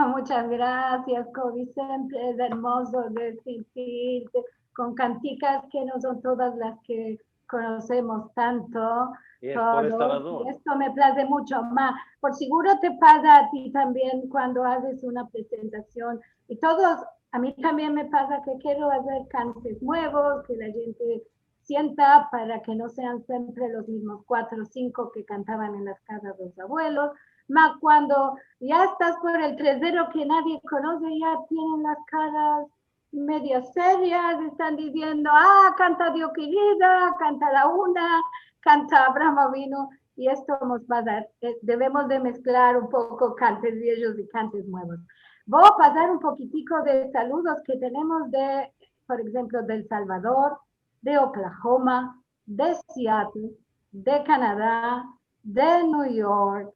Muchas gracias, Kobi. Siempre es hermoso de sentirte con canticas que no son todas las que conocemos tanto. Y es por esta todos. razón. Y esto me place mucho más. Por seguro te pasa a ti también cuando haces una presentación. Y todos, a mí también me pasa que quiero hacer cantes nuevos, que la gente sienta para que no sean siempre los mismos 4 o 5 que cantaban en las casas de los abuelos. Más cuando ya estás por el 3-0 que nadie conoce, ya tienen las caras medio serias, están diciendo, canta Dios querida, canta la una, canta Abramovino, y esto nos pasa. Debemos de mezclar un poco cantes viejos y cantes nuevos. Voy a pasar un poquitico de saludos que tenemos de, por ejemplo, de El Salvador, de Oklahoma, de Seattle, de Canadá, de New York,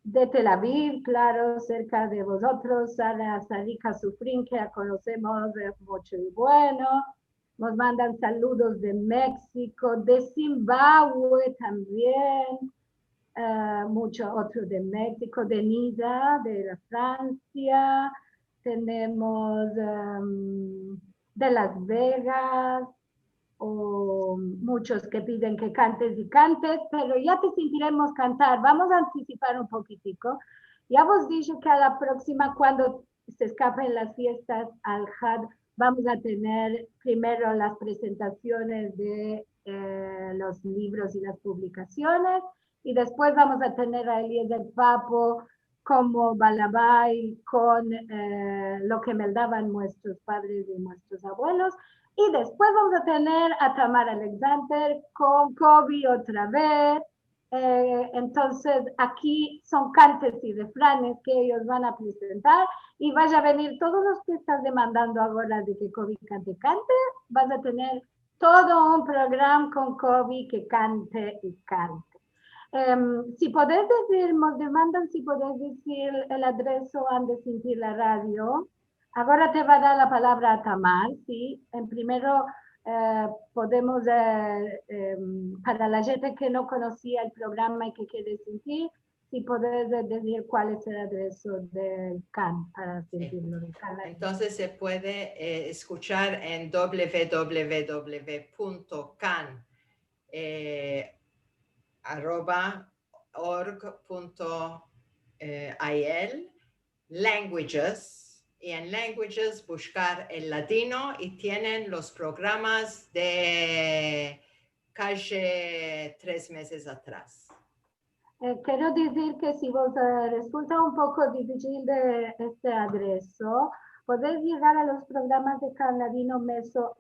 de Tel Aviv, claro, cerca de vosotros, a la Sarika Sufrin, que la conocemos mucho y bueno. Nos mandan saludos de México, de Zimbabue también, muchos otros de México, de Nida, de la Francia, tenemos de Las Vegas, o muchos que piden que cantes y cantes, pero ya te sentiremos cantar. Vamos a anticipar un poquitico. Ya hemos dicho que a la próxima, cuando se escapen las fiestas al Had, vamos a tener primero las presentaciones de los libros y las publicaciones, y después vamos a tener a Eliezer Papo como Balabai con lo que me daban nuestros padres y nuestros abuelos. Y después vamos a tener a Tamar Alexander con Kobi otra vez. Entonces, aquí son cantes y refranes que ellos van a presentar. Y vaya a venir todos los que están demandando ahora de que Kobi cante. Vas a tener todo un programa con Kobi que cante y cante. Si podés decir, nos demandan si podés decir el adreso antes de sentir la radio. Ahora te va a dar la palabra a Tamar, ¿sí? En primero, podemos, para la gente que no conocía el programa y que quiere sentir, si podés decir cuál es el adreso del CAN para sentirlo. Sí. Entonces se puede escuchar en www.can.org.il languages. Y en Languages buscar el latino y tienen los programas de casi 3 meses atrás. Quiero decir que si vos resulta un poco difícil de este adreso, podés llegar a los programas de Can Ladino meso.com,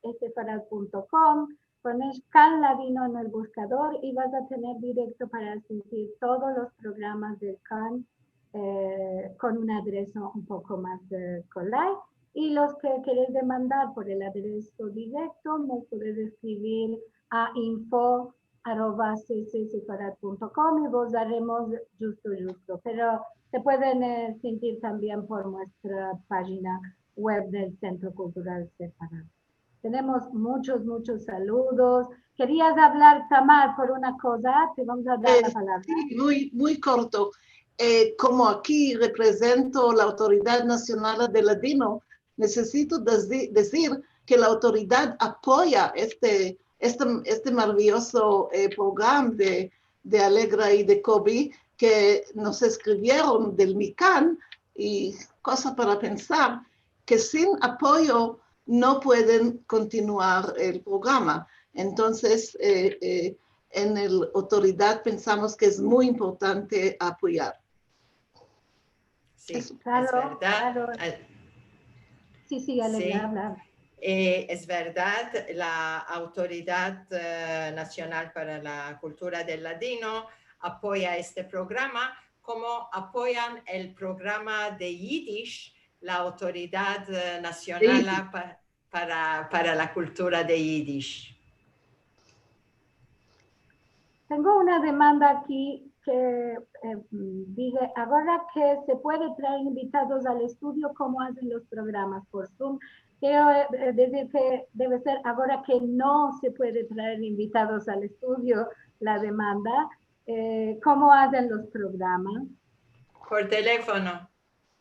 pones Can Ladino en el buscador y vas a tener directo para asistir todos los programas del Can. Con un adreso un poco más collage, y los que queréis demandar por el adreso directo nos podéis escribir a info@ccseparat.com y vos daremos justo, pero se pueden sentir también por nuestra página web del Centro Cultural Separat. Tenemos muchos saludos. ¿Querías hablar, Tamar, por una cosa? Te vamos a dar la palabra. Sí, muy corto. Como aquí represento la Autoridad Nacional del Ladino, necesito decir que la autoridad apoya este maravilloso programa de Alegra y de Kobe que nos escribieron del MICAN, y cosa para pensar, que sin apoyo no pueden continuar el programa. Entonces, en la autoridad pensamos que es muy importante apoyar. Sí, Claro, es verdad. claro. Sí, Alegra, Sí. habla. Es verdad, la Autoridad Nacional para la Cultura del Ladino apoya este programa, como apoyan el programa de Yiddish, la Autoridad Nacional para la Cultura de Yiddish. Tengo una demanda aquí que dice, ahora que se puede traer invitados al estudio, ¿cómo hacen los programas por Zoom? Quiero decir que debe ser ahora que no se puede traer invitados al estudio, la demanda. ¿Cómo hacen los programas? Por teléfono,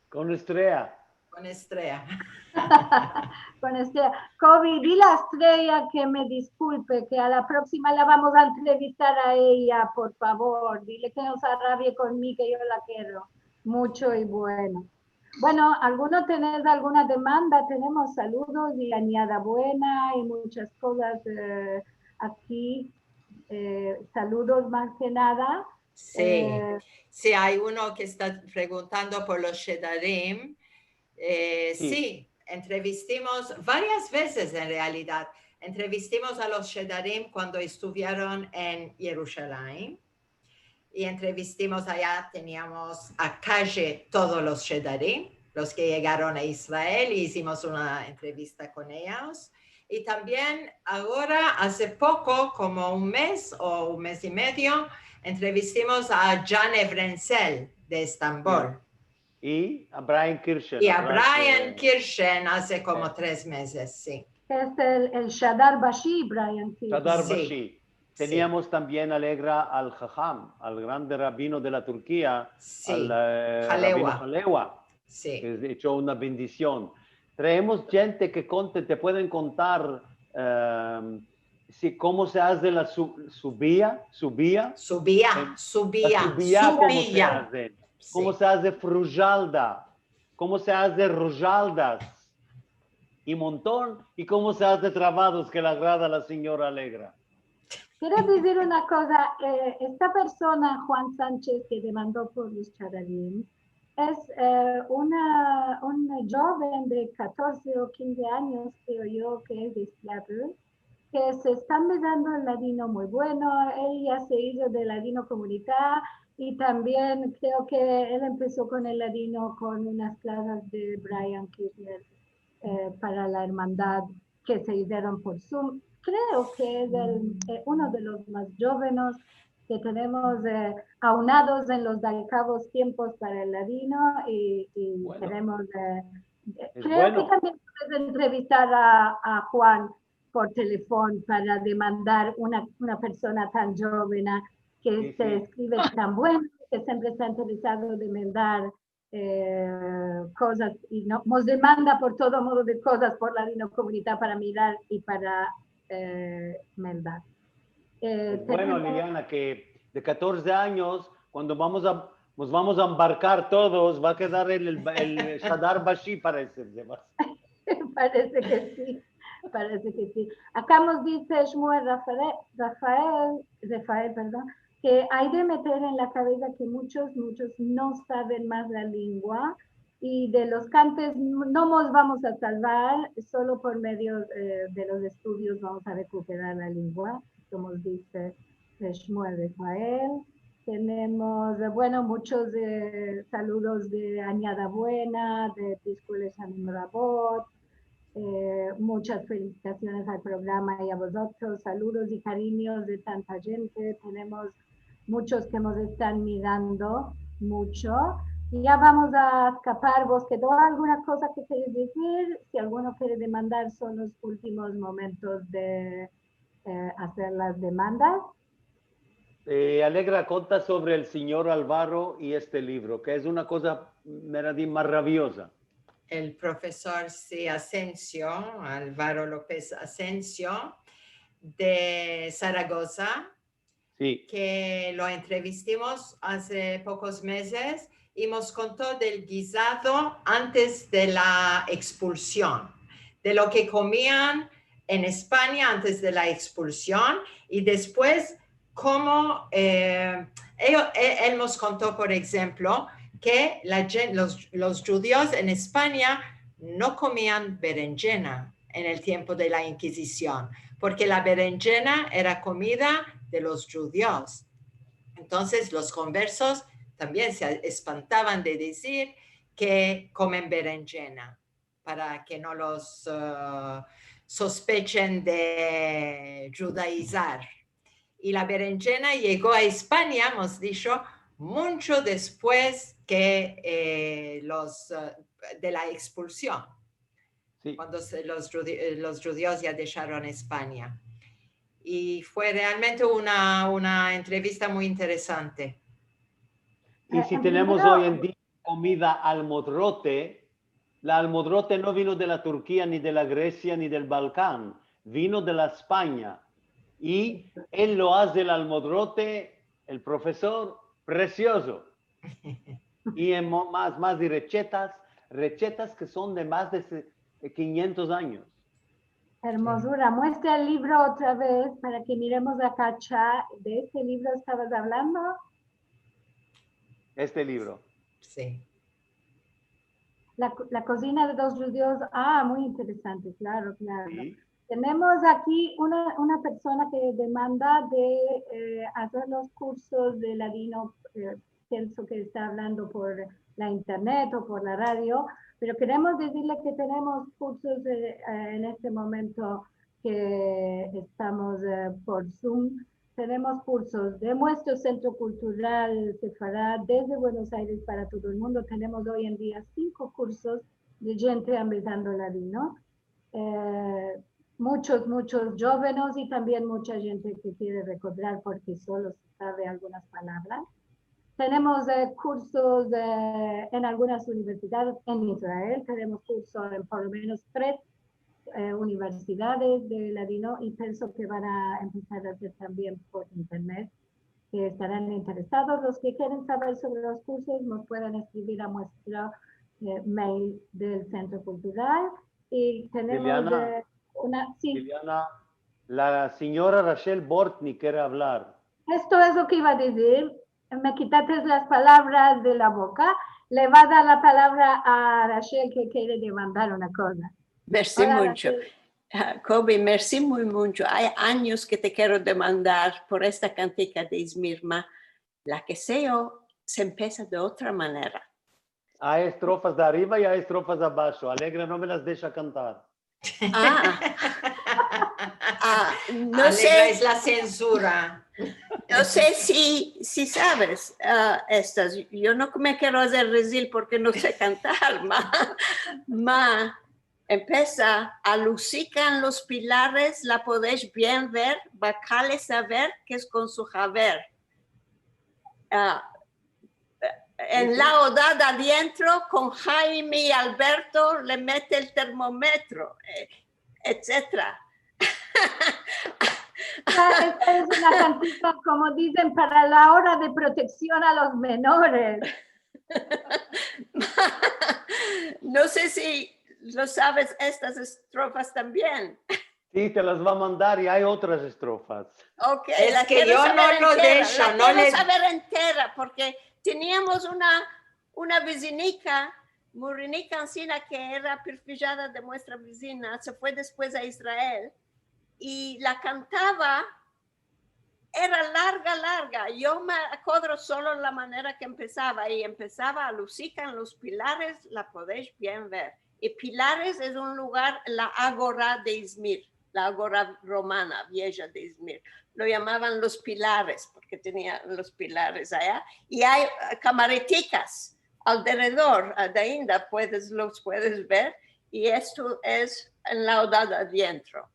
Con Estrella. con Estrella. Con Estrella. Kobe, dile a Estrella que me disculpe, que a la próxima la vamos a entrevistar a ella, por favor. Dile que no se arrabie conmigo, que yo la quiero mucho y bueno. Bueno, ¿alguno tenés alguna demanda? Tenemos saludos y añada buena y muchas cosas aquí. Saludos más que nada. Sí, sí, hay uno que está preguntando por los Shedarim. Sí, entrevistamos varias veces en realidad. Entrevistamos a los Shedarim cuando estuvieron en Jerusalén. Y entrevistamos allá, teníamos a calle todos los Shedarim, los que llegaron a Israel, y hicimos una entrevista con ellos. Y también ahora, hace poco, como un mes o un mes y medio, entrevistamos a Jan Evrenzel de Estambul. Y a Brian Kirshen. Y a Brian Kirshen hace como 3 meses, sí. Es el Shadar Bashi, Brian Kirshen. Shadar Sí. Bashi. Teníamos también Alegra al Jajam, al grande rabino de la Turquía, Sí. al Halewa. rabino Halewa, Sí. que echó una bendición. Traemos gente que te pueden contar cómo se hace la subía. Subía. Cómo se hace frujalda, cómo se hace rojaldas y montón, y cómo se hace trabados que le agrada a la señora Alegra. Quiero decir una cosa, esta persona, Juan Sánchez, que demandó por los Shadarim, es un joven de 14 o 15 años, creo yo, que es de Seattle, que se está empezando el ladino muy bueno. Él ya se hizo de ladino comunidad y también creo que él empezó con el ladino con unas clases de Brian Kirchner para la hermandad que se hicieron por Zoom. Creo que es uno de los más jóvenes que tenemos aunados en los dalcavos tiempos para el ladino y bueno, tenemos... creo que también puedes entrevistar a Juan por teléfono para demandar una persona tan joven que se escribe tan bueno, que siempre está interesado en demandar cosas y nos demanda por todo modo de cosas por la comunidad para mirar y para mandar. Bueno, Liliana, que de 14 años, cuando nos vamos a embarcar todos, va a quedar el Shadar Bashi, parece. Parece que sí. Parece que sí. Acá nos dice Shmuel Rafael, que hay de meter en la cabeza que muchos no saben más la lengua y de los cantes no nos vamos a salvar, solo por medio de los estudios vamos a recuperar la lengua, como dice Shmuel Rafael. Tenemos, bueno, muchos saludos de Añada Buena, de Piscules Anim Rabot. Muchas felicitaciones al programa y a vosotros, saludos y cariños de tanta gente, tenemos muchos que nos están mirando mucho y ya vamos a escapar. ¿Vos quedó alguna cosa que queréis decir? Si alguno quiere demandar, son los últimos momentos de hacer las demandas. Alegra, conta sobre el señor Álvaro y este libro, que es una cosa maravillosa. el profesor Asensio, Álvaro López Asensio, de Zaragoza, Sí. que lo entrevistamos hace pocos meses y nos contó del guisado antes de la expulsión, de lo que comían en España antes de la expulsión y después cómo él nos contó, por ejemplo, que los judíos en España no comían berenjena en el tiempo de la Inquisición, porque la berenjena era comida de los judíos. Entonces los conversos también se espantaban de decir que comen berenjena para que no los sospechen de judaizar. Y la berenjena llegó a España, hemos dicho, mucho después que de la expulsión, Sí. cuando los judíos ya dejaron España. Y fue realmente una entrevista muy interesante. Y si tenemos hoy en día comida almodrote, la almodrote no vino de la Turquía, ni de la Grecia, ni del Balcán, vino de la España. Y él lo hace el almodrote, el profesor, precioso. Y en más de recetas que son de más de 500 años. Hermosura. Muestra el libro otra vez para que miremos acá, Cha. ¿De este libro estabas hablando? Este libro. Sí. La cocina de los judíos. Muy interesante, claro, claro. Sí. Tenemos aquí una persona que demanda de hacer los cursos de ladino, pienso que está hablando por la internet o por la radio, pero queremos decirle que tenemos cursos en este momento que estamos por Zoom. Tenemos cursos de nuestro Centro Cultural Sefarad desde Buenos Aires para todo el mundo. Tenemos hoy en día 5 cursos de gente empezando ladino. Muchos jóvenes y también mucha gente que quiere recordar porque solo sabe algunas palabras. Tenemos cursos en algunas universidades en Israel, tenemos cursos en por lo menos 3 universidades de ladino y pienso que van a empezar a hacer también por internet, que estarán interesados. Los que quieren saber sobre los cursos nos pueden escribir a nuestro mail del Centro Cultural y tenemos Liliana, la señora Rachel Bortny quiere hablar. Esto es lo que iba a decir. Me quitaste las palabras de la boca. Le va a dar la palabra a Rachel que quiere demandar una cosa. Merci Hola, mucho. Kobi, merci muy mucho. Hay años que te quiero demandar por esta cantica de Izmirma. La que sé yo se empieza de otra manera. Hay estrofas de arriba y hay estrofas de abajo. Alegra no me las deja cantar. No Alegra sé. es la censura. No sé si sabes estas. Yo no me quiero hacer resil porque no sé cantar. Ma empieza a lucican los pilares, la podéis bien ver, bacale saber que es con su javer. En la odad adentro, con Jaime y Alberto le mete el termómetro, etcétera. Esta es una canción, como dicen, para la hora de protección a los menores. No sé si lo sabes, estas estrofas también. Sí, te las va a mandar y hay otras estrofas. Ok, Es que yo no lo dejo, no le... saber entera, porque teníamos una vecinica, Murinica Ancina, que era perfillada de nuestra vecina, se fue después a Israel, y la cantaba, era larga. Yo me acuerdo solo la manera que empezaba, y empezaba a lucicar en los pilares, la podéis bien ver. Y Pilares es un lugar, la Agora de Izmir, la Agora romana, vieja de Izmir. Lo llamaban los Pilares, porque tenía los pilares allá. Y hay camareticas alrededor de Inda, los puedes ver. Y esto es en la odada adentro.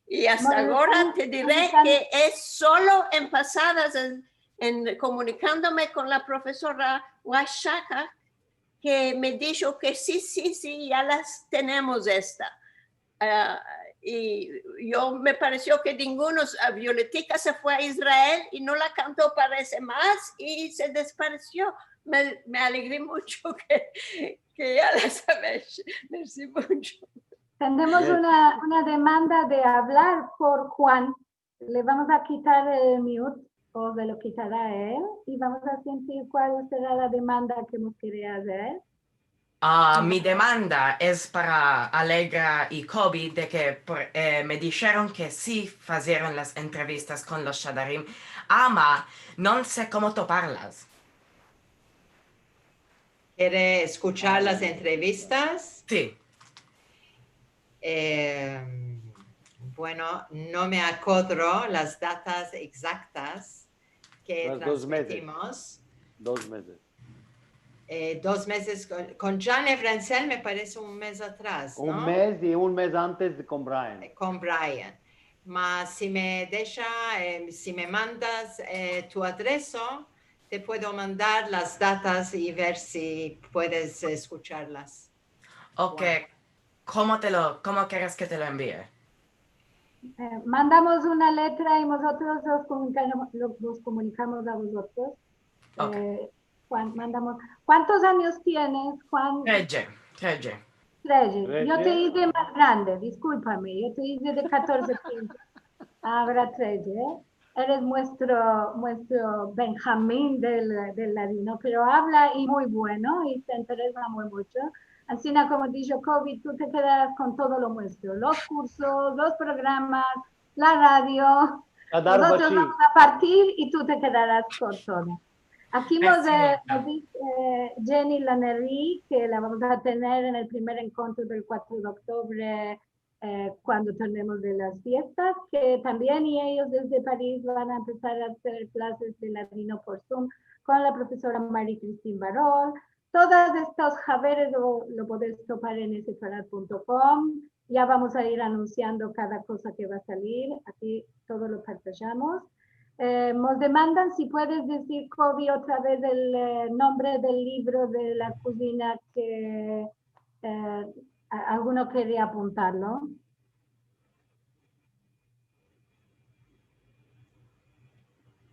Y hasta ahora te diré que es solo en pasadas, en comunicándome con la profesora Washaka, que me dijo que sí, ya las tenemos esta. Y yo me pareció que ninguno, Violetica se fue a Israel y no la cantó parece más y se desapareció. Me alegré mucho que ya la sabes. Merci mucho. Tenemos una demanda de hablar por Juan. Le vamos a quitar el mute o se lo quitará él y vamos a sentir cuál será la demanda que nos quiere hacer. Mi demanda es para Allegra y Kobe de que me dijeron que sí hicieron las entrevistas con los Shadarim, ama, no sé cómo toparlas. ¿Quiere escuchar las entrevistas? Sí. Bueno, no me acuerdo las datas exactas que transmitimos. 2 meses. 2 meses con Jean Evrancel me parece un mes atrás, ¿no? Un mes y un mes antes con Brian. Con Brian. Mas si me deja, si me mandas tu adreso, te puedo mandar las datas y ver si puedes escucharlas. Ok. Wow. ¿Cómo quieres que te lo envíe? Mandamos una letra y nosotros los comunicamos a vosotros. Okay. Juan, ¿cuántos años tienes, Juan? 13. Yo te hice más grande, discúlpame, yo te hice de 14, 15. Ahora 13, ¿eh? Eres nuestro Benjamín del ladino, pero habla y muy bueno y te interesa muy mucho. Así como dijo Kobe, tú te quedas con todo lo nuestro, los cursos, los programas, la radio. Nosotros vamos a partir y tú te quedarás con todo. Aquí nos dice Jenny Lanery que la vamos a tener en el primer encuentro del 4 de octubre cuando terminemos de las fiestas, que también y ellos desde París van a empezar a hacer clases de ladino por Zoom con la profesora Marie-Christine Barol. Todos estos javeres lo podéis topar en sefarad.com. Ya vamos a ir anunciando cada cosa que va a salir. Aquí todo lo partajamos. Nos demandan si puedes decir, Kobe, otra vez el nombre del libro de la cocina que alguno quería apuntarlo.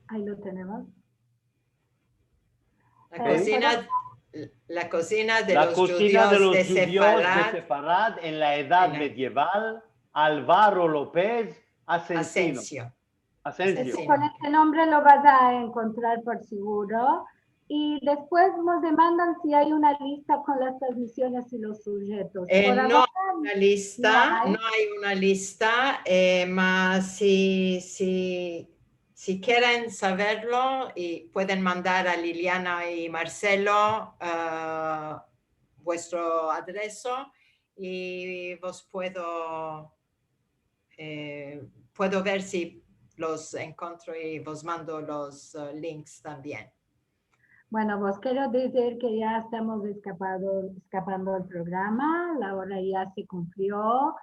Ahí lo tenemos. La cocina de los judíos de Sefarad en la edad medieval, Álvaro López Asensio. Con este nombre lo vas a encontrar por seguro. Y después nos demandan si hay una lista con las transmisiones y los sujetos. No hay una lista, mas si quieren saberlo, y pueden mandar a Liliana y Marcelo vuestro adreso y puedo ver si los encuentro y vos mando los links también. Bueno, vos quiero decir que ya estamos escapando del programa, la hora ya se cumplió.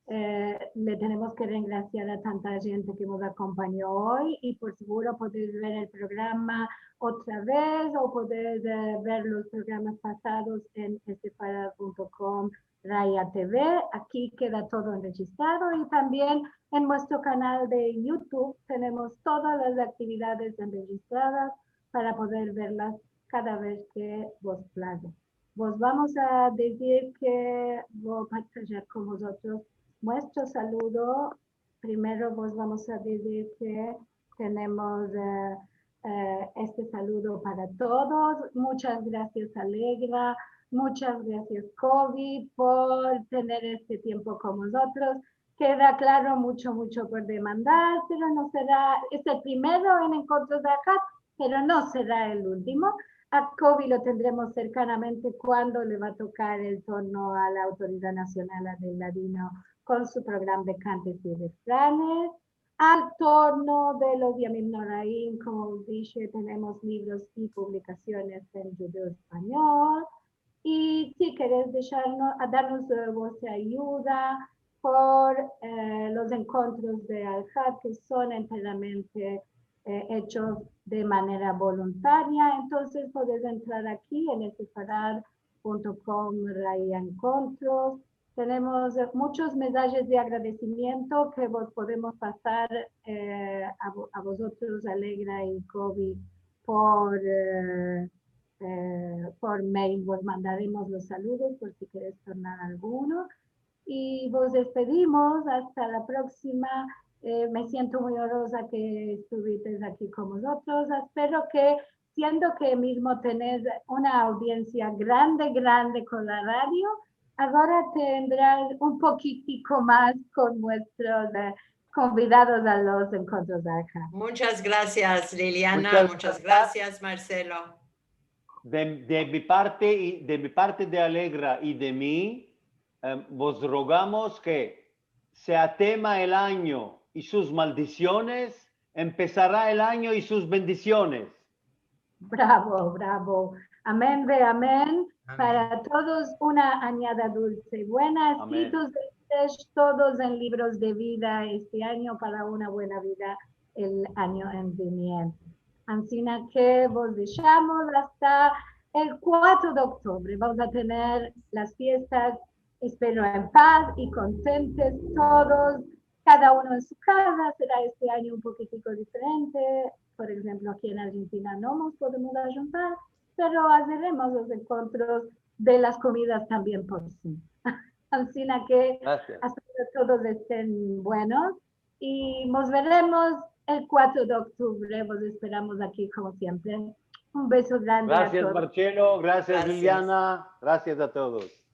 Le tenemos que agradecer a tanta gente que nos acompañó hoy y por seguro podéis ver el programa otra vez o podéis ver los programas pasados en sefarad.com Raya TV. Aquí queda todo registrado y también en nuestro canal de YouTube tenemos todas las actividades registradas para poder verlas cada vez que vos plague. Vos vamos a decir que voy a partillar con vosotros nuestro saludo. Primero vos vamos a decir que tenemos este saludo para todos. Muchas gracias, Allegra. Muchas gracias, Kobe, por tener este tiempo con nosotros. Queda claro mucho por demandar, pero no será, es el primero en encuentros de acá, pero no será el último. A Kobe lo tendremos cercanamente cuando le va a tocar el turno a la Autoridad Nacional del Ladino con su programa de cantes y refranes. Al turno de los Yamim Noraim, como dije, tenemos libros y publicaciones en judeo-español. Y si querés darnos vuestra ayuda por los encuentros de Al-Had, que son enteramente hechos de manera voluntaria, entonces podés entrar aquí en sefarad.com encontros. Tenemos muchos mensajes de agradecimiento que vos podemos pasar a vosotros, Alegra y Kobe, por mail. Vos mandaremos los saludos por si querés tornar alguno. Y vos despedimos hasta la próxima. Me siento muy honrosa que estuviste aquí con nosotros. Espero que, siendo que mismo tenés una audiencia grande con la radio, ahora tendrás un poquitico más con nuestros convidados a los encuentros de acá. Muchas gracias, Liliana. Muchas gracias, Marcelo. De mi parte de Alegra y de mí, vos rogamos que sea tema el año y sus maldiciones, empezará el año y sus bendiciones. Bravo, bravo. Amén, ve amén. Para todos una añada dulce. Buenas y tus deseos todos en libros de vida este año para una buena vida el año en viniente. Así que vos dejamos hasta el 4 de octubre. Vamos a tener las fiestas, espero en paz y contentos todos, cada uno en su casa. Será este año un poquitico diferente. Por ejemplo, aquí en Argentina no nos podemos juntar, pero haremos los encuentros de las comidas también por sí. Así que hasta que todos estén buenos y nos veremos el 4 de octubre. Los esperamos aquí como siempre. Un beso grande. Gracias, a todos. Marcelo. Gracias, Liliana. Gracias a todos.